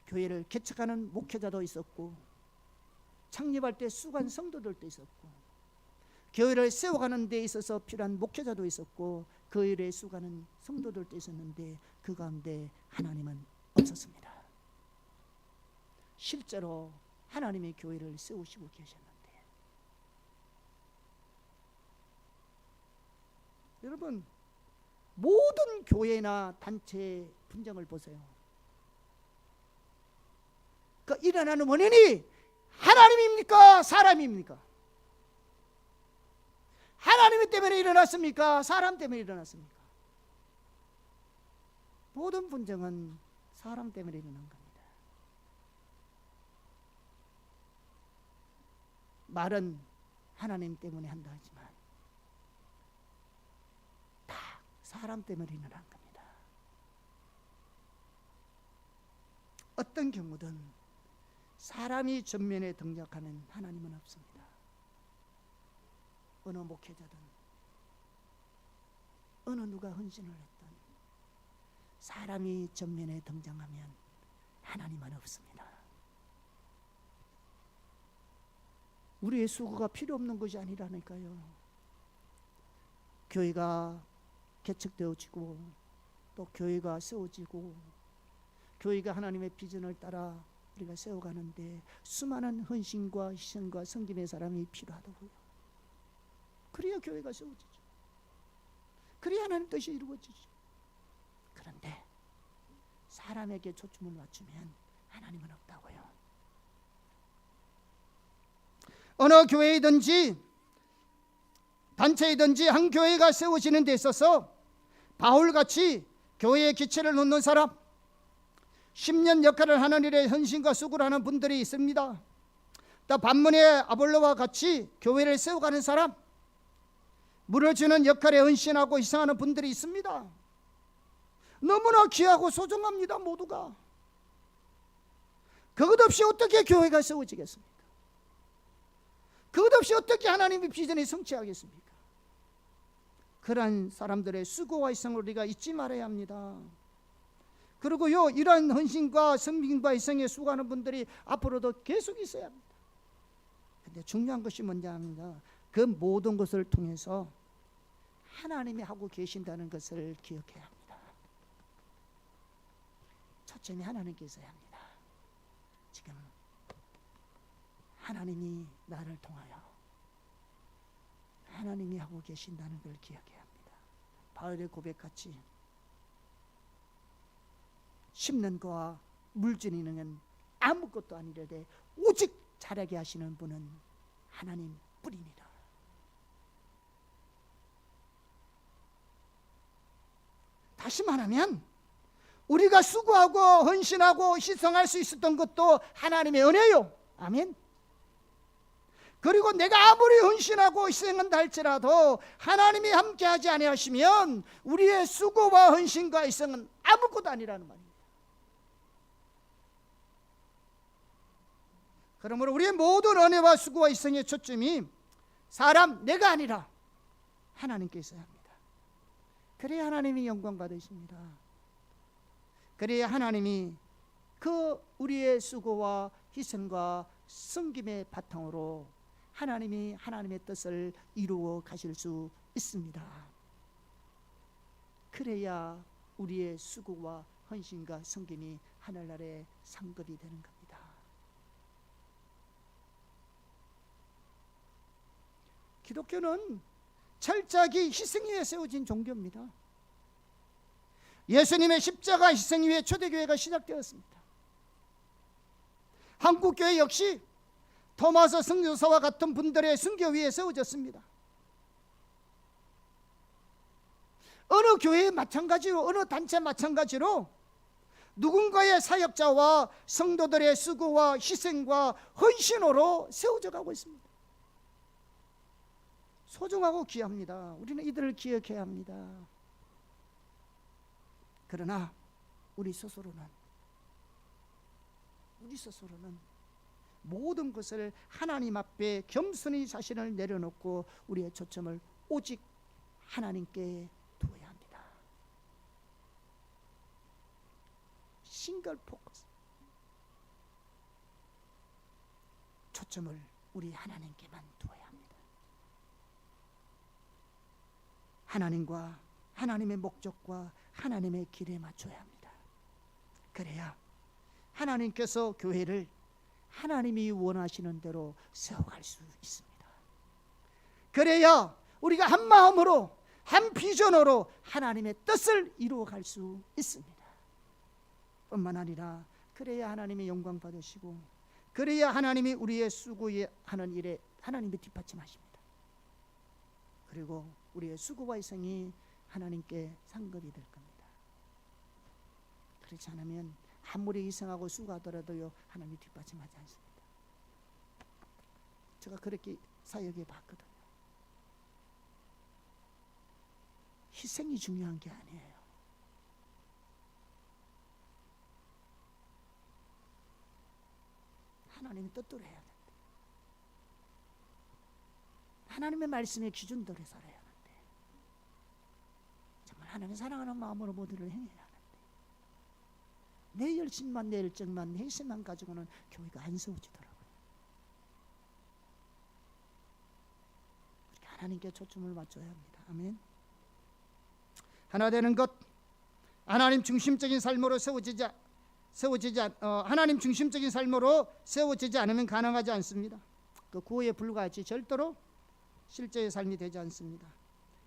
교회를 개척하는 목회자도 있었고 창립할 때 수고한 성도들도 있었고 교회를 세워가는 데 있어서 필요한 목회자도 있었고 그 일에 수고하는 성도들도 있었는데 그 가운데 하나님은 없었습니다. 실제로 하나님의 교회를 세우시고 계셨는데 여러분 모든 교회나 단체의 분쟁을 보세요. 그 일어나는 원인이 하나님입니까? 사람입니까? 하나님 때문에 일어났습니까? 사람 때문에 일어났습니까? 모든 분쟁은 사람 때문에 일어난 겁니다. 말은 하나님 때문에 한다 하지만 다 사람 때문에 일어난 겁니다. 어떤 경우든 사람이 전면에 등장하는 하나님은 없습니다. 어느 목회자든 어느 누가 헌신을 했든 사람이 전면에 등장하면 하나님은 없습니다. 우리의 수고가 필요 없는 것이 아니라니까요. 교회가 개척되어지고 또 교회가 세워지고 교회가 하나님의 비전을 따라 우리가 세워가는데 수많은 헌신과 희생과 섬김의 사람이 필요하다고요. 그래야 교회가 세워지죠. 그래야 하나님 뜻이 이루어지죠. 그런데 사람에게 초점을 맞추면 하나님은 없다고요. 어느 교회이든지 단체이든지 한 교회가 세워지는 데 있어서 바울같이 교회의 기초를 놓는 사람, 10년 역할을 하는 일에 헌신과 수고를 하는 분들이 있습니다. 또 반면에 아볼로와 같이 교회를 세워가는 사람, 무너지는 역할에 헌신하고 희생하는 분들이 있습니다. 너무나 귀하고 소중합니다. 모두가. 그것 없이 어떻게 교회가 세워지겠습니까? 그것 없이 어떻게 하나님의 비전이 성취하겠습니까? 그러한 사람들의 수고와 희생을 우리가 잊지 말아야 합니다. 그리고요, 이러한 헌신과 섬김과 희생에 수고하는 분들이 앞으로도 계속 있어야 합니다. 근데 중요한 것이 뭔지 압니다. 그 모든 것을 통해서 하나님이 하고 계신다는 것을 기억해야 합니다. 초점이 하나님께 있어야 합니다. 지금 하나님이 나를 통하여 하나님이 하고 계신다는 걸 기억해야 합니다. 바울의 고백같이 심는 거와 물질이는 건 아무것도 아니라되 오직 자라게 하시는 분은 하나님 뿐이니라. 다시 말하면 우리가 수고하고 헌신하고 희생할 수 있었던 것도 하나님의 은혜요. 아멘. 그리고 내가 아무리 헌신하고 희생한다 할지라도 하나님이 함께하지 아니하시면 우리의 수고와 헌신과 희생은 아무것도 아니라는 말입니다. 그러므로 우리의 모든 은혜와 수고와 희생의 초점이 사람, 내가 아니라 하나님께 있어야 합니다. 그래야 하나님이 영광 받으십니다. 그래야 하나님이 그 우리의 수고와 희생과 섬김의 바탕으로 하나님이 하나님의 뜻을 이루어 가실 수 있습니다. 그래야 우리의 수고와 헌신과 섬김이 하늘나라에 상급이 되는 겁니다. 기독교는 철저하게 희생 위에 세워진 종교입니다. 예수님의 십자가 희생 위에 초대교회가 시작되었습니다. 한국교회 역시 토마스 선교사와 같은 분들의 순교 위에 세워졌습니다. 어느 교회 마찬가지로, 어느 단체 마찬가지로 누군가의 사역자와 성도들의 수고와 희생과 헌신으로 세워져 가고 있습니다. 소중하고 귀합니다. 우리는 이들을 기억해야 합니다. 그러나 우리 스스로는 모든 것을 하나님 앞에 겸손히 자신을 내려놓고 우리의 초점을 오직 하나님께 두어야 합니다. 싱글 포커스. 초점을 우리 하나님께만 두어야 합니다. 하나님과 하나님의 목적과 하나님의 길에 맞춰야 합니다. 그래야 하나님께서 교회를 하나님이 원하시는 대로 세워갈 수 있습니다. 그래야 우리가 한 마음으로 한 비전으로 하나님의 뜻을 이루어갈 수 있습니다. 뿐만 아니라 그래야 하나님의 영광 받으시고, 그래야 하나님이 우리의 수고하는 일에 하나님이 뒷받침하십니다. 그리고 우리의 수고와 희생이 하나님께 상급이 될 겁니다. 그렇지 않으면 아무리 희생하고 수고하더라도요, 하나님이 뒷받침하지 않습니다. 제가 그렇게 사역해 봤거든요. 희생이 중요한 게 아니에요. 하나님의 뜻대로 해야 됩니다. 하나님의 말씀의 기준대로 살아야 하는데, 정말 하나님 사랑하는 마음으로 모두를 행해야 하는데, 내 열심만, 내 열정만, 내 희생만 가지고는 교회가 안 세워지더라고요. 그렇게 하나님께 초점을 맞춰야 합니다. 아멘. 하나 되는 것, 하나님 중심적인 삶으로 하나님 중심적인 삶으로 세워지지 않으면 가능하지 않습니다. 그 구호에 불과하지 절대로 실제의 삶이 되지 않습니다.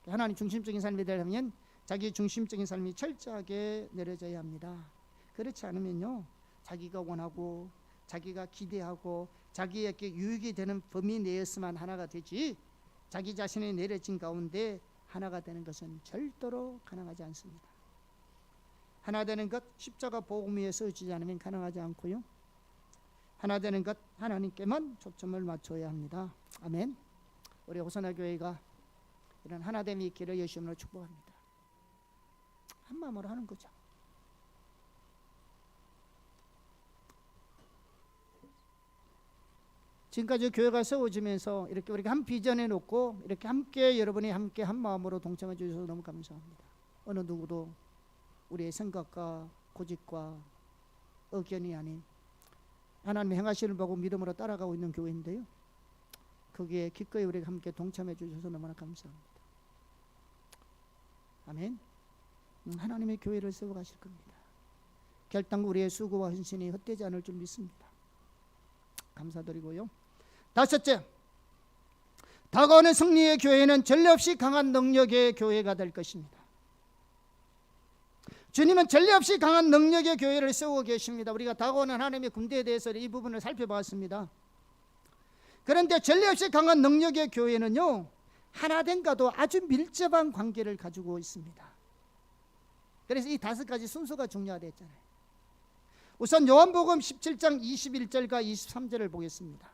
하나님 중심적인 삶이 되려면 자기 중심적인 삶이 철저하게 내려져야 합니다. 그렇지 않으면요, 자기가 원하고 자기가 기대하고 자기에게 유익이 되는 범위 내에서만 하나가 되지, 자기 자신이 내려진 가운데 하나가 되는 것은 절대로 가능하지 않습니다. 하나 되는 것, 십자가 복음 위에 서지지 않으면 가능하지 않고요, 하나 되는 것, 하나님께만 초점을 맞춰야 합니다. 아멘. 우리 호사나 교회가 이런 하나됨이 있기를 예수님으로 축복합니다. 한 마음으로 하는 거죠. 지금까지 교회가 세워지면서 이렇게 우리가 한 비전에 놓고 이렇게 함께, 여러분이 함께 한 마음으로 동참해 주셔서 너무 감사합니다. 어느 누구도 우리의 생각과 고집과 의견이 아닌 하나님의 행하시는 보고 믿음으로 따라가고 있는 교회인데요, 거기에 기꺼이 우리가 함께 동참해 주셔서 너무나 감사합니다. 아멘. 하나님의 교회를 세워가실 겁니다. 결단과 우리의 수고와 헌신이 헛되지 않을 줄 믿습니다. 감사드리고요. 다섯째, 다가오는 승리의 교회는 전례 없이 강한 능력의 교회가 될 것입니다. 주님은 전례 없이 강한 능력의 교회를 세우고 계십니다. 우리가 다가오는 하나님의 군대에 대해서 이 부분을 살펴봤습니다. 그런데 전례 없이 강한 능력의 교회는요, 하나됨과도 아주 밀접한 관계를 가지고 있습니다. 그래서 이 5가지 순서가 중요하다 했잖아요. 우선 요한복음 17장 21절과 23절을 보겠습니다.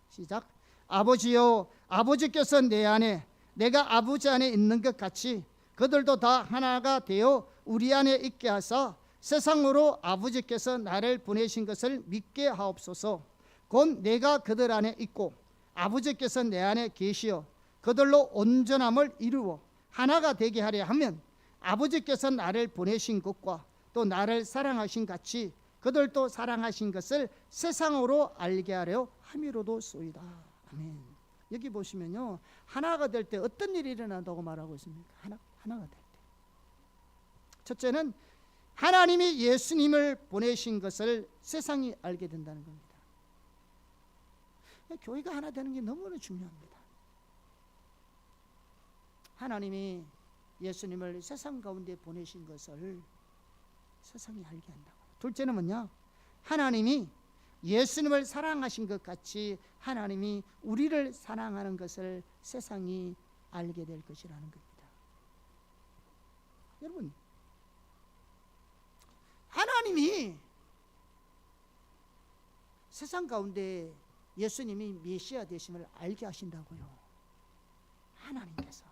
시작. 아버지여, 아버지께서 내 안에, 내가 아버지 안에 있는 것 같이 그들도 다 하나가 되어 우리 안에 있게 하사 세상으로 아버지께서 나를 보내신 것을 믿게 하옵소서. 곧 내가 그들 안에 있고 아버지께서 내 안에 계시어 그들로 온전함을 이루어 하나가 되게 하려 하면 아버지께서 나를 보내신 것과 또 나를 사랑하신 같이 그들도 사랑하신 것을 세상으로 알게 하려 함이로도 쏘이다. 아멘. 여기 보시면요, 하나가 될 때 어떤 일이 일어난다고 말하고 있습니까? 하나가 될 때. 첫째는 하나님이 예수님을 보내신 것을 세상이 알게 된다는 겁니다. 교회가 하나 되는 게 너무나 중요합니다. 하나님이 예수님을 세상 가운데 보내신 것을 세상이 알게 한다고. 둘째는 뭐냐? 하나님이 예수님을 사랑하신 것 같이 하나님이 우리를 사랑하는 것을 세상이 알게 될 것이라는 겁니다. 여러분, 하나님이 세상 가운데 예수님이 메시아 되심을 알게 하신다고요. 하나님께서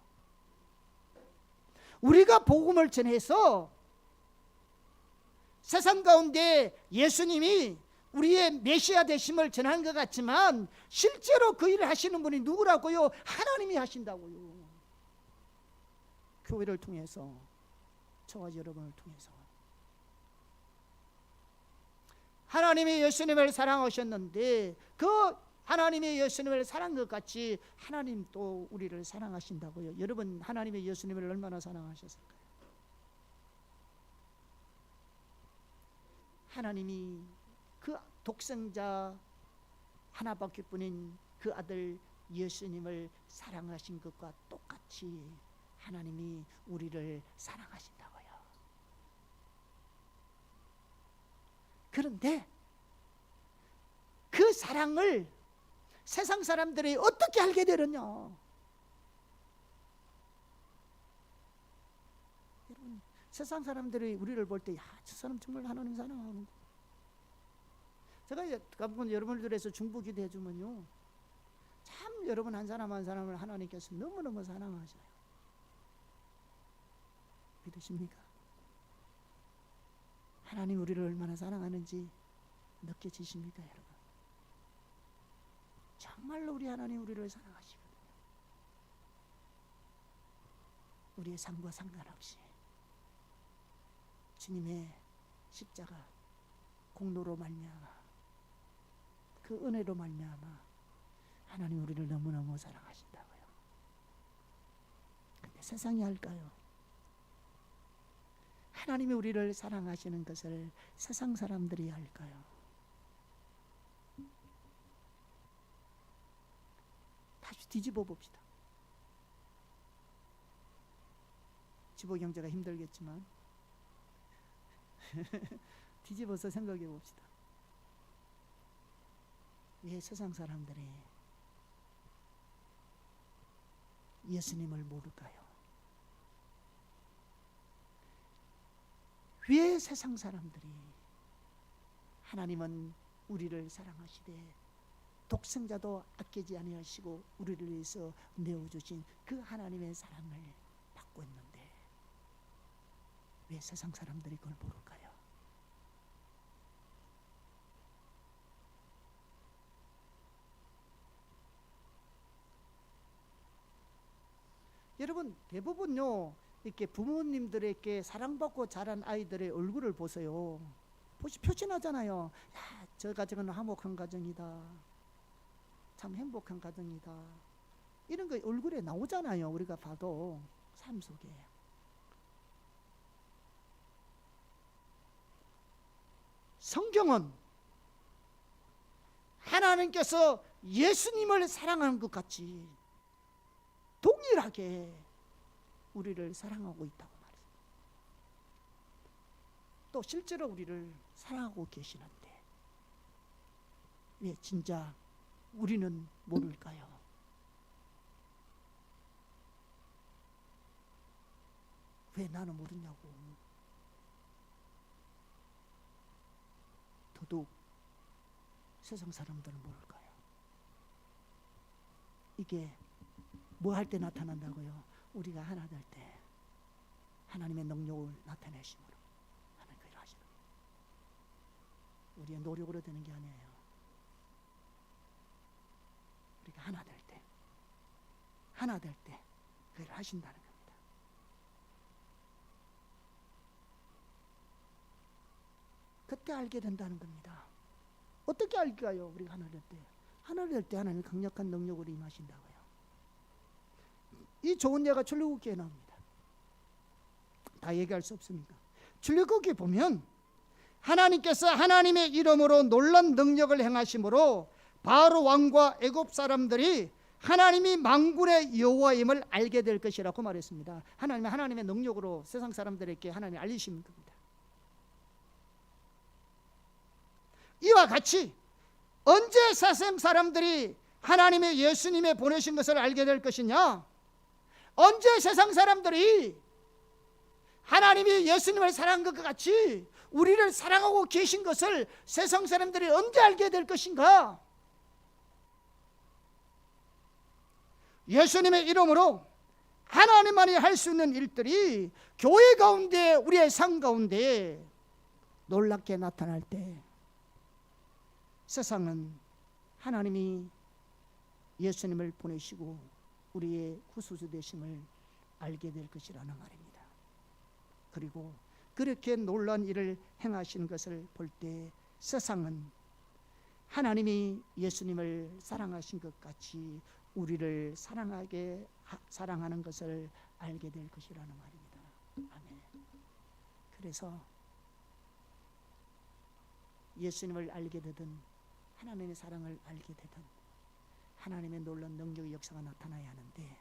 우리가 복음을 전해서 세상 가운데 예수님이 우리의 메시아 되심을 전한 것 같지만 실제로 그 일을 하시는 분이 누구라고요? 하나님이 하신다고요. 교회를 통해서, 저와 여러분을 통해서. 하나님이 예수님을 사랑하셨는데 그 하나님의 예수님을 사랑한 것 같이 하나님도 우리를 사랑하신다고요. 여러분, 하나님의 예수님을 얼마나 사랑하셨을까요? 하나님이 그 독생자 하나밖에 뿐인 그 아들 예수님을 사랑하신 것과 똑같이 하나님이 우리를 사랑하신다고요. 그런데 그 사랑을 세상 사람들이 어떻게 알게 되느냐? 여러분, 세상 사람들이 우리를 볼 때, 야, 저 사람 정말 하나님 사랑하는 거. 제가 가끔 여러분들에서 중보기도 해주면요, 참 여러분 한 사람 한 사람을 하나님께서 너무너무 사랑하셔요. 믿으십니까? 하나님 우리를 얼마나 사랑하는지 느껴지십니까, 여러분? 정말로 우리 하나님 우리를 사랑하시거든요. 우리의 삶과 상관없이 주님의 십자가 공로로 말미암아, 그 은혜로 말미암아 하나님 우리를 너무너무 사랑하신다고요. 근데 세상이 알까요? 하나님이 우리를 사랑하시는 것을 세상 사람들이 알까요? 다시 뒤집어 봅시다. 지보 경제가 힘들겠지만 뒤집어서 생각해 봅시다. 왜 세상 사람들이 예수님을 모를까요? 왜 세상 사람들이 하나님은 우리를 사랑하시되 독생자도 아끼지 아니하시고 우리를 위해서 내어주신 그 하나님의 사랑을 받고 있는데 왜 세상 사람들이 그걸 모를까요? 여러분, 대부분요 이렇게 부모님들에게 사랑받고 자란 아이들의 얼굴을 보세요. 표신하잖아요. 야, 저 가정은 화목한 가정이다. 참 행복한 가정이다. 이런 거 얼굴에 나오잖아요. 우리가 봐도 삶 속에. 성경은 하나님께서 예수님을 사랑하는 것 같이 동일하게 우리를 사랑하고 있다고 말했습니다. 또 실제로 우리를 사랑하고 계시는데 왜 진짜 우리는 모를까요? 왜 나는 모르냐고. 더더욱 세상 사람들은 모를까요? 이게 뭐 할 때 나타난다고요? 우리가 하나 될 때 하나님의 능력을 나타내심으로 하나님 그 일을 하시는 거예요. 우리의 노력으로 되는 게 아니에요. 우리가 하나 될 때 그 일을 하신다는 겁니다. 그때 알게 된다는 겁니다. 어떻게 알까요? 우리가 하나 될 때. 하나 될 때 하나님 강력한 능력으로 임하신다고요. 이 좋은 예가 출애굽기에 나옵니다. 다 얘기할 수 없습니다. 출애굽기 보면 하나님께서 하나님의 이름으로 놀라운 능력을 행하심으로 바로 왕과 애굽 사람들이 하나님이 만군의 여호와임을 알게 될 것이라고 말했습니다. 하나님의 능력으로 세상 사람들에게 하나님이 알리시는 겁니다. 이와 같이 언제 세상 사람들이 하나님의 예수님의 보내신 것을 알게 될 것이냐? 언제 세상 사람들이 하나님이 예수님을 사랑한 것과 같이 우리를 사랑하고 계신 것을 세상 사람들이 언제 알게 될 것인가? 예수님의 이름으로 하나님만이 할 수 있는 일들이 교회 가운데, 우리의 삶 가운데 놀랍게 나타날 때 세상은 하나님이 예수님을 보내시고 우리의 구수주 되심을 알게 될 것이라는 말입니다. 그리고 그렇게 놀라운 일을 행하신 것을 볼 때 세상은 하나님이 예수님을 사랑하신 것 같이 우리를 사랑하는 것을 알게 될 것이라는 말입니다. 아멘. 그래서 예수님을 알게 되든 하나님의 사랑을 알게 되든 하나님의 놀라운 능력의 역사가 나타나야 하는데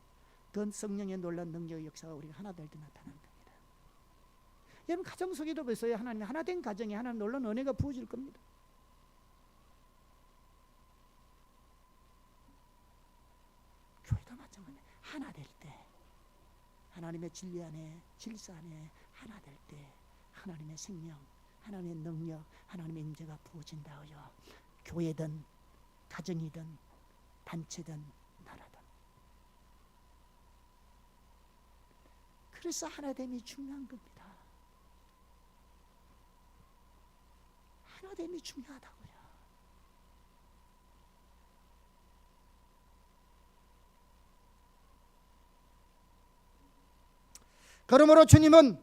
그 성령의 놀라운 능력의 역사가 우리가 하나 될 때 나타나는 겁니다. 여러분, 가정 속에도 보세요. 하나님이 하나 된 가정에 하나님 놀라운 은혜가 부어질 겁니다. 교회도 마찬가지예요. 하나 될 때 하나님의 진리 안에, 질서 안에 하나 될 때 하나님의 생명, 하나님의 능력, 하나님의 임재가 부어진다 하여 교회든 가정이든 단체든 나라든. 그래서 하나됨이 중요한 겁니다. 하나됨이 중요하다고요. 그러므로 주님은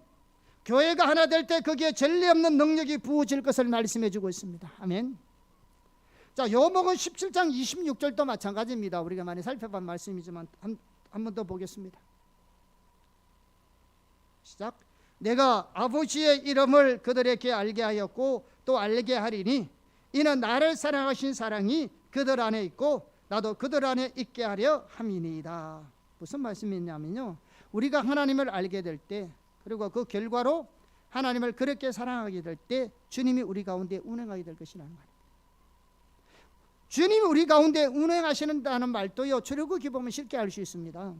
교회가 하나 될 때 거기에 전례 없는 능력이 부어질 것을 말씀해 주고 있습니다. 아멘. 자, 요목은 17장 26절도 마찬가지입니다. 우리가 많이 살펴본 말씀이지만 한 번 더 보겠습니다. 시작. 내가 아버지의 이름을 그들에게 알게 하였고 또 알게 하리니 이는 나를 사랑하신 사랑이 그들 안에 있고 나도 그들 안에 있게 하려 함이니이다. 무슨 말씀이냐면요, 우리가 하나님을 알게 될 때, 그리고 그 결과로 하나님을 그렇게 사랑하게 될 때 주님이 우리 가운데 운행하게 될 것이라는 말입니다. 주님이 우리 가운데 운행하시는다는 말도요, 출애굽기 보면 쉽게 알 수 있습니다.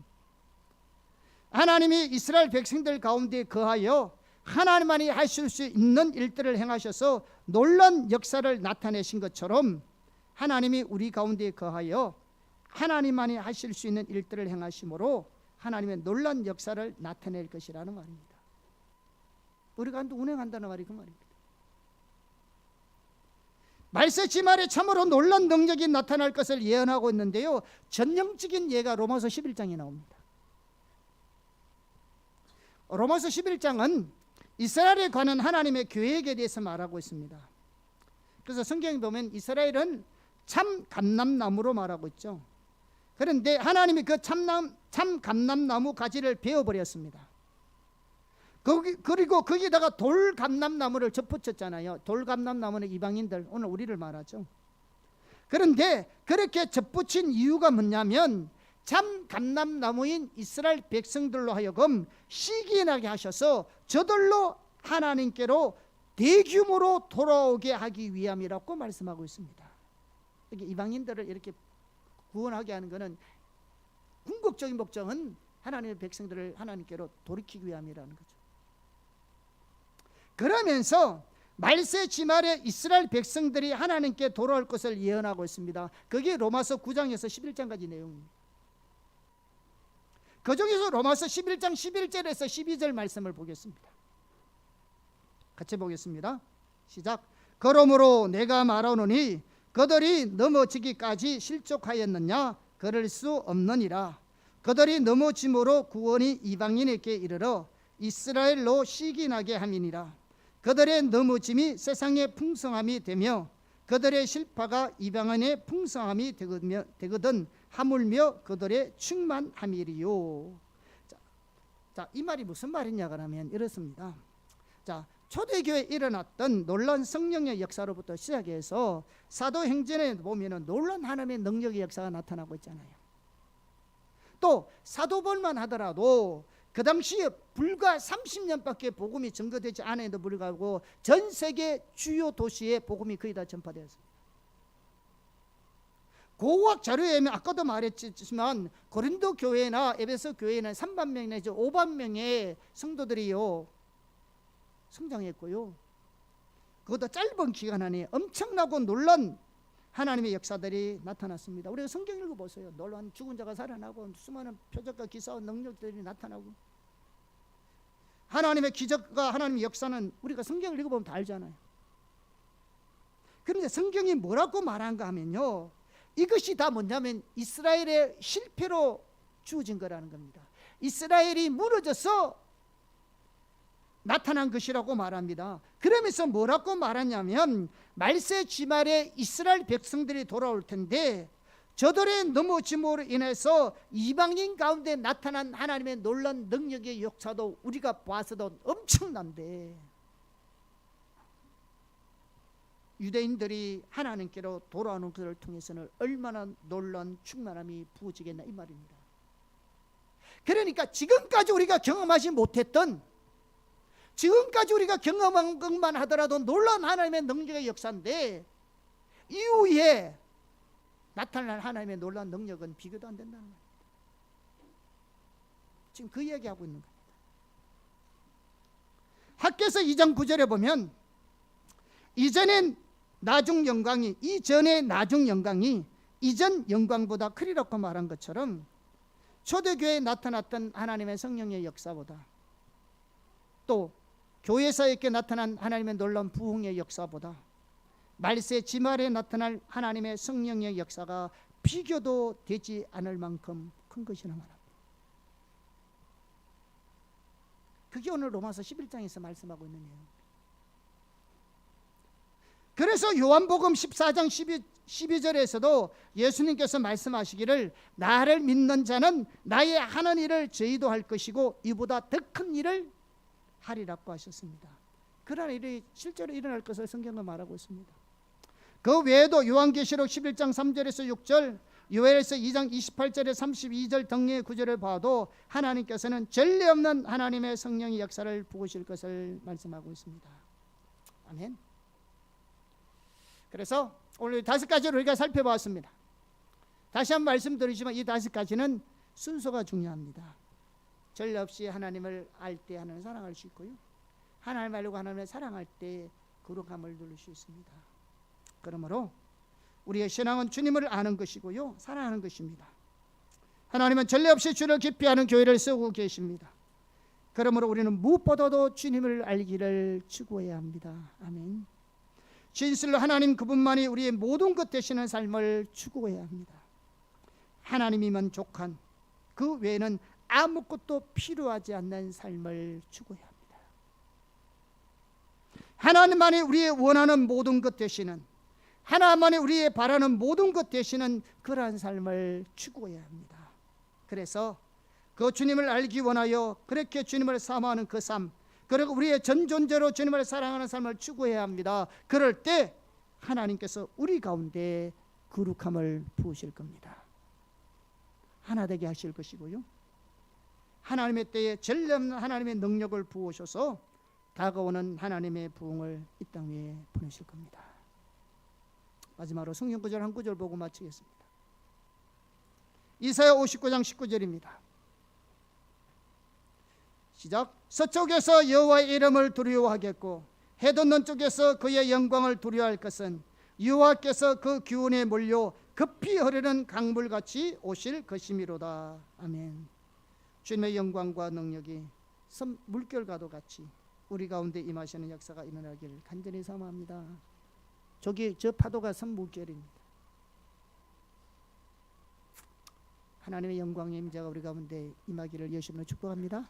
하나님이 이스라엘 백성들 가운데 거하여 하나님만이 하실 수 있는 일들을 행하셔서 놀라운 역사를 나타내신 것처럼 하나님이 우리 가운데 거하여 하나님만이 하실 수 있는 일들을 행하심으로 하나님의 놀라운 역사를 나타낼 것이라는 말입니다. 우리 가운데 운행한다는 말이 그 말입니다. 말세지말에 참으로 놀라운 능력이 나타날 것을 예언하고 있는데요, 전형적인 예가 로마서 11장에 나옵니다. 로마서 11장은 이스라엘에 관한 하나님의 계획에 대해서 말하고 있습니다. 그래서 성경에 보면 이스라엘은 참 감람나무로 말하고 있죠. 그런데 하나님이 그 참 감람나무 가지를 베어버렸습니다. 그리고 거기다가 돌감람나무를 접붙였잖아요. 돌감람나무는 이방인들, 오늘 우리를 말하죠. 그런데 그렇게 접붙인 이유가 뭐냐면 참 감람나무인 이스라엘 백성들로 하여금 시기나게 하셔서 저들로 하나님께로 대규모로 돌아오게 하기 위함이라고 말씀하고 있습니다. 이렇게 이방인들을 이렇게 구원하게 하는 것은 궁극적인 목적은 하나님의 백성들을 하나님께로 돌이키기 위함이라는 거죠. 그러면서 말세지말에 이스라엘 백성들이 하나님께 돌아올 것을 예언하고 있습니다. 그게 로마서 9장에서 11장까지 내용입니다. 그 중에서 로마서 11장 11절에서 12절 말씀을 보겠습니다. 같이 보겠습니다. 시작. 그러므로 내가 말하노니 그들이 넘어지기까지 실족하였느냐? 그럴 수 없느니라. 그들이 넘어짐으로 구원이 이방인에게 이르러 이스라엘로 시기나게 함이니라. 그들의 넘어짐이 세상의 풍성함이 되며 그들의 실파가 이방인의 풍성함이 되거든 하물며 그들의 충만함이리요. 자, 이 말이 무슨 말이냐 그러면 이렇습니다. 자, 초대교회에 일어났던 놀라운 성령의 역사로부터 시작해서 사도행전에 보면은 놀라운 하나님의 능력의 역사가 나타나고 있잖아요. 또 사도벌만 하더라도 그 당시에 불과 30년밖에 복음이 증거되지 않아도 불구하고 전 세계 주요 도시에 복음이 거의 다 전파되었습니다. 고고학 자료에 의하면 아까도 말했지만 고린도 교회나 에베소 교회는 3만 명 내지 5만 명의 성도들이요 성장했고요. 그것도 짧은 기간 안에 엄청나고 놀란 하나님의 역사들이 나타났습니다. 우리가 성경 읽어보세요. 놀란 죽은 자가 살아나고 수많은 표적과 기사와 능력들이 나타나고 하나님의 기적과 하나님의 역사는 우리가 성경을 읽어보면 다 알잖아요. 그런데 성경이 뭐라고 말한가 하면요, 이것이 다 뭐냐면 이스라엘의 실패로 주어진 거라는 겁니다. 이스라엘이 무너져서 나타난 것이라고 말합니다. 그러면서 뭐라고 말하냐면 말세 지말에 이스라엘 백성들이 돌아올 텐데 저들의 넘어짐으로 인해서 이방인 가운데 나타난 하나님의 놀라운 능력의 역사도 우리가 봐서도 엄청난데 유대인들이 하나님께로 돌아오는 것을 통해서는 얼마나 놀라운 충만함이 부어지겠나 이 말입니다. 그러니까 지금까지 우리가 경험하지 못했던, 지금까지 우리가 경험한 것만 하더라도 놀라운 하나님의 능력의 역사인데 이후에 나타날 하나님의 놀라운 능력은 비교도 안 된다는 겁니다. 지금 그 이야기하고 있는 겁니다. 학개서 2장 9절에 보면 이전의 나중 영광이 이전 영광보다 크리라고 말한 것처럼 초대교회에 나타났던 하나님의 성령의 역사보다 또 교회사에게 나타난 하나님의 놀라운 부흥의 역사보다 말세 지말에 나타날 하나님의 성령의 역사가 비교도 되지 않을 만큼 큰 것이라 말합니다. 그게 오늘 로마서 11장에서 말씀하고 있는 내용입니다. 그래서 요한복음 14장 12절에서도 예수님께서 말씀하시기를 나를 믿는 자는 나의 하는 일을 저희도 할 것이고 이보다 더 큰 일을 하리라고 하셨습니다. 그러한 일이 실제로 일어날 것을 성경은 말하고 있습니다. 그 외에도 요한계시록 11장 3절에서 6절, 요엘서 2장 28절에 32절 등의 구절을 봐도 하나님께서는 전례 없는 하나님의 성령의 역사를 부으실 것을 말씀하고 있습니다. 아멘. 그래서 오늘 5가지를 우리가 살펴봤습니다. 다시 한번 말씀드리지만 이 5가지는 순서가 중요합니다. 전례 없이 하나님을 알 때 하나님을 사랑할 수 있고요, 하나님 알고 하나님을 사랑할 때 거룩함을 누릴 수 있습니다. 그러므로 우리의 신앙은 주님을 아는 것이고요, 사랑하는 것입니다. 하나님은 전례 없이 주를 깊이 아는 교회를 세우고 계십니다. 그러므로 우리는 무엇보다도 주님을 알기를 추구해야 합니다. 아멘. 진실로 하나님 그분만이 우리의 모든 것 되시는 삶을 추구해야 합니다. 하나님이 만족한 그 외에는 아무것도 필요하지 않는 삶을 추구해야 합니다. 하나님만이 우리의 원하는 모든 것 되시는, 하나님만이 우리의 바라는 모든 것 되시는 그러한 삶을 추구해야 합니다. 그래서 그 주님을 알기 원하여 그렇게 주님을 사모하는 그 삶, 그리고 우리의 전 존재로 주님을 사랑하는 삶을 추구해야 합니다. 그럴 때 하나님께서 우리 가운데 거룩함을 부으실 겁니다. 하나 되게 하실 것이고요, 하나님의 때에 전례 없는 하나님의 능력을 부으셔서 다가오는 하나님의 부흥을 이 땅 위에 보내실 겁니다. 마지막으로 성경 구절 한 구절 보고 마치겠습니다. 이사야 59장 19절입니다. 시작. 서쪽에서 여호와의 이름을 두려워하겠고 해돋는 쪽에서 그의 영광을 두려워할 것은 여호와께서 그 기운에 몰려 급히 흐르는 강물같이 오실 것이미로다. 아멘. 주님의 영광과 능력이 물결과도 같이 우리 가운데 임하시는 역사가 일어나기를 간절히 사모합니다. 저 파도가 선물결입니다. 하나님의 영광의 임재가 우리 가운데 임하기를 예수님으로 축복합니다.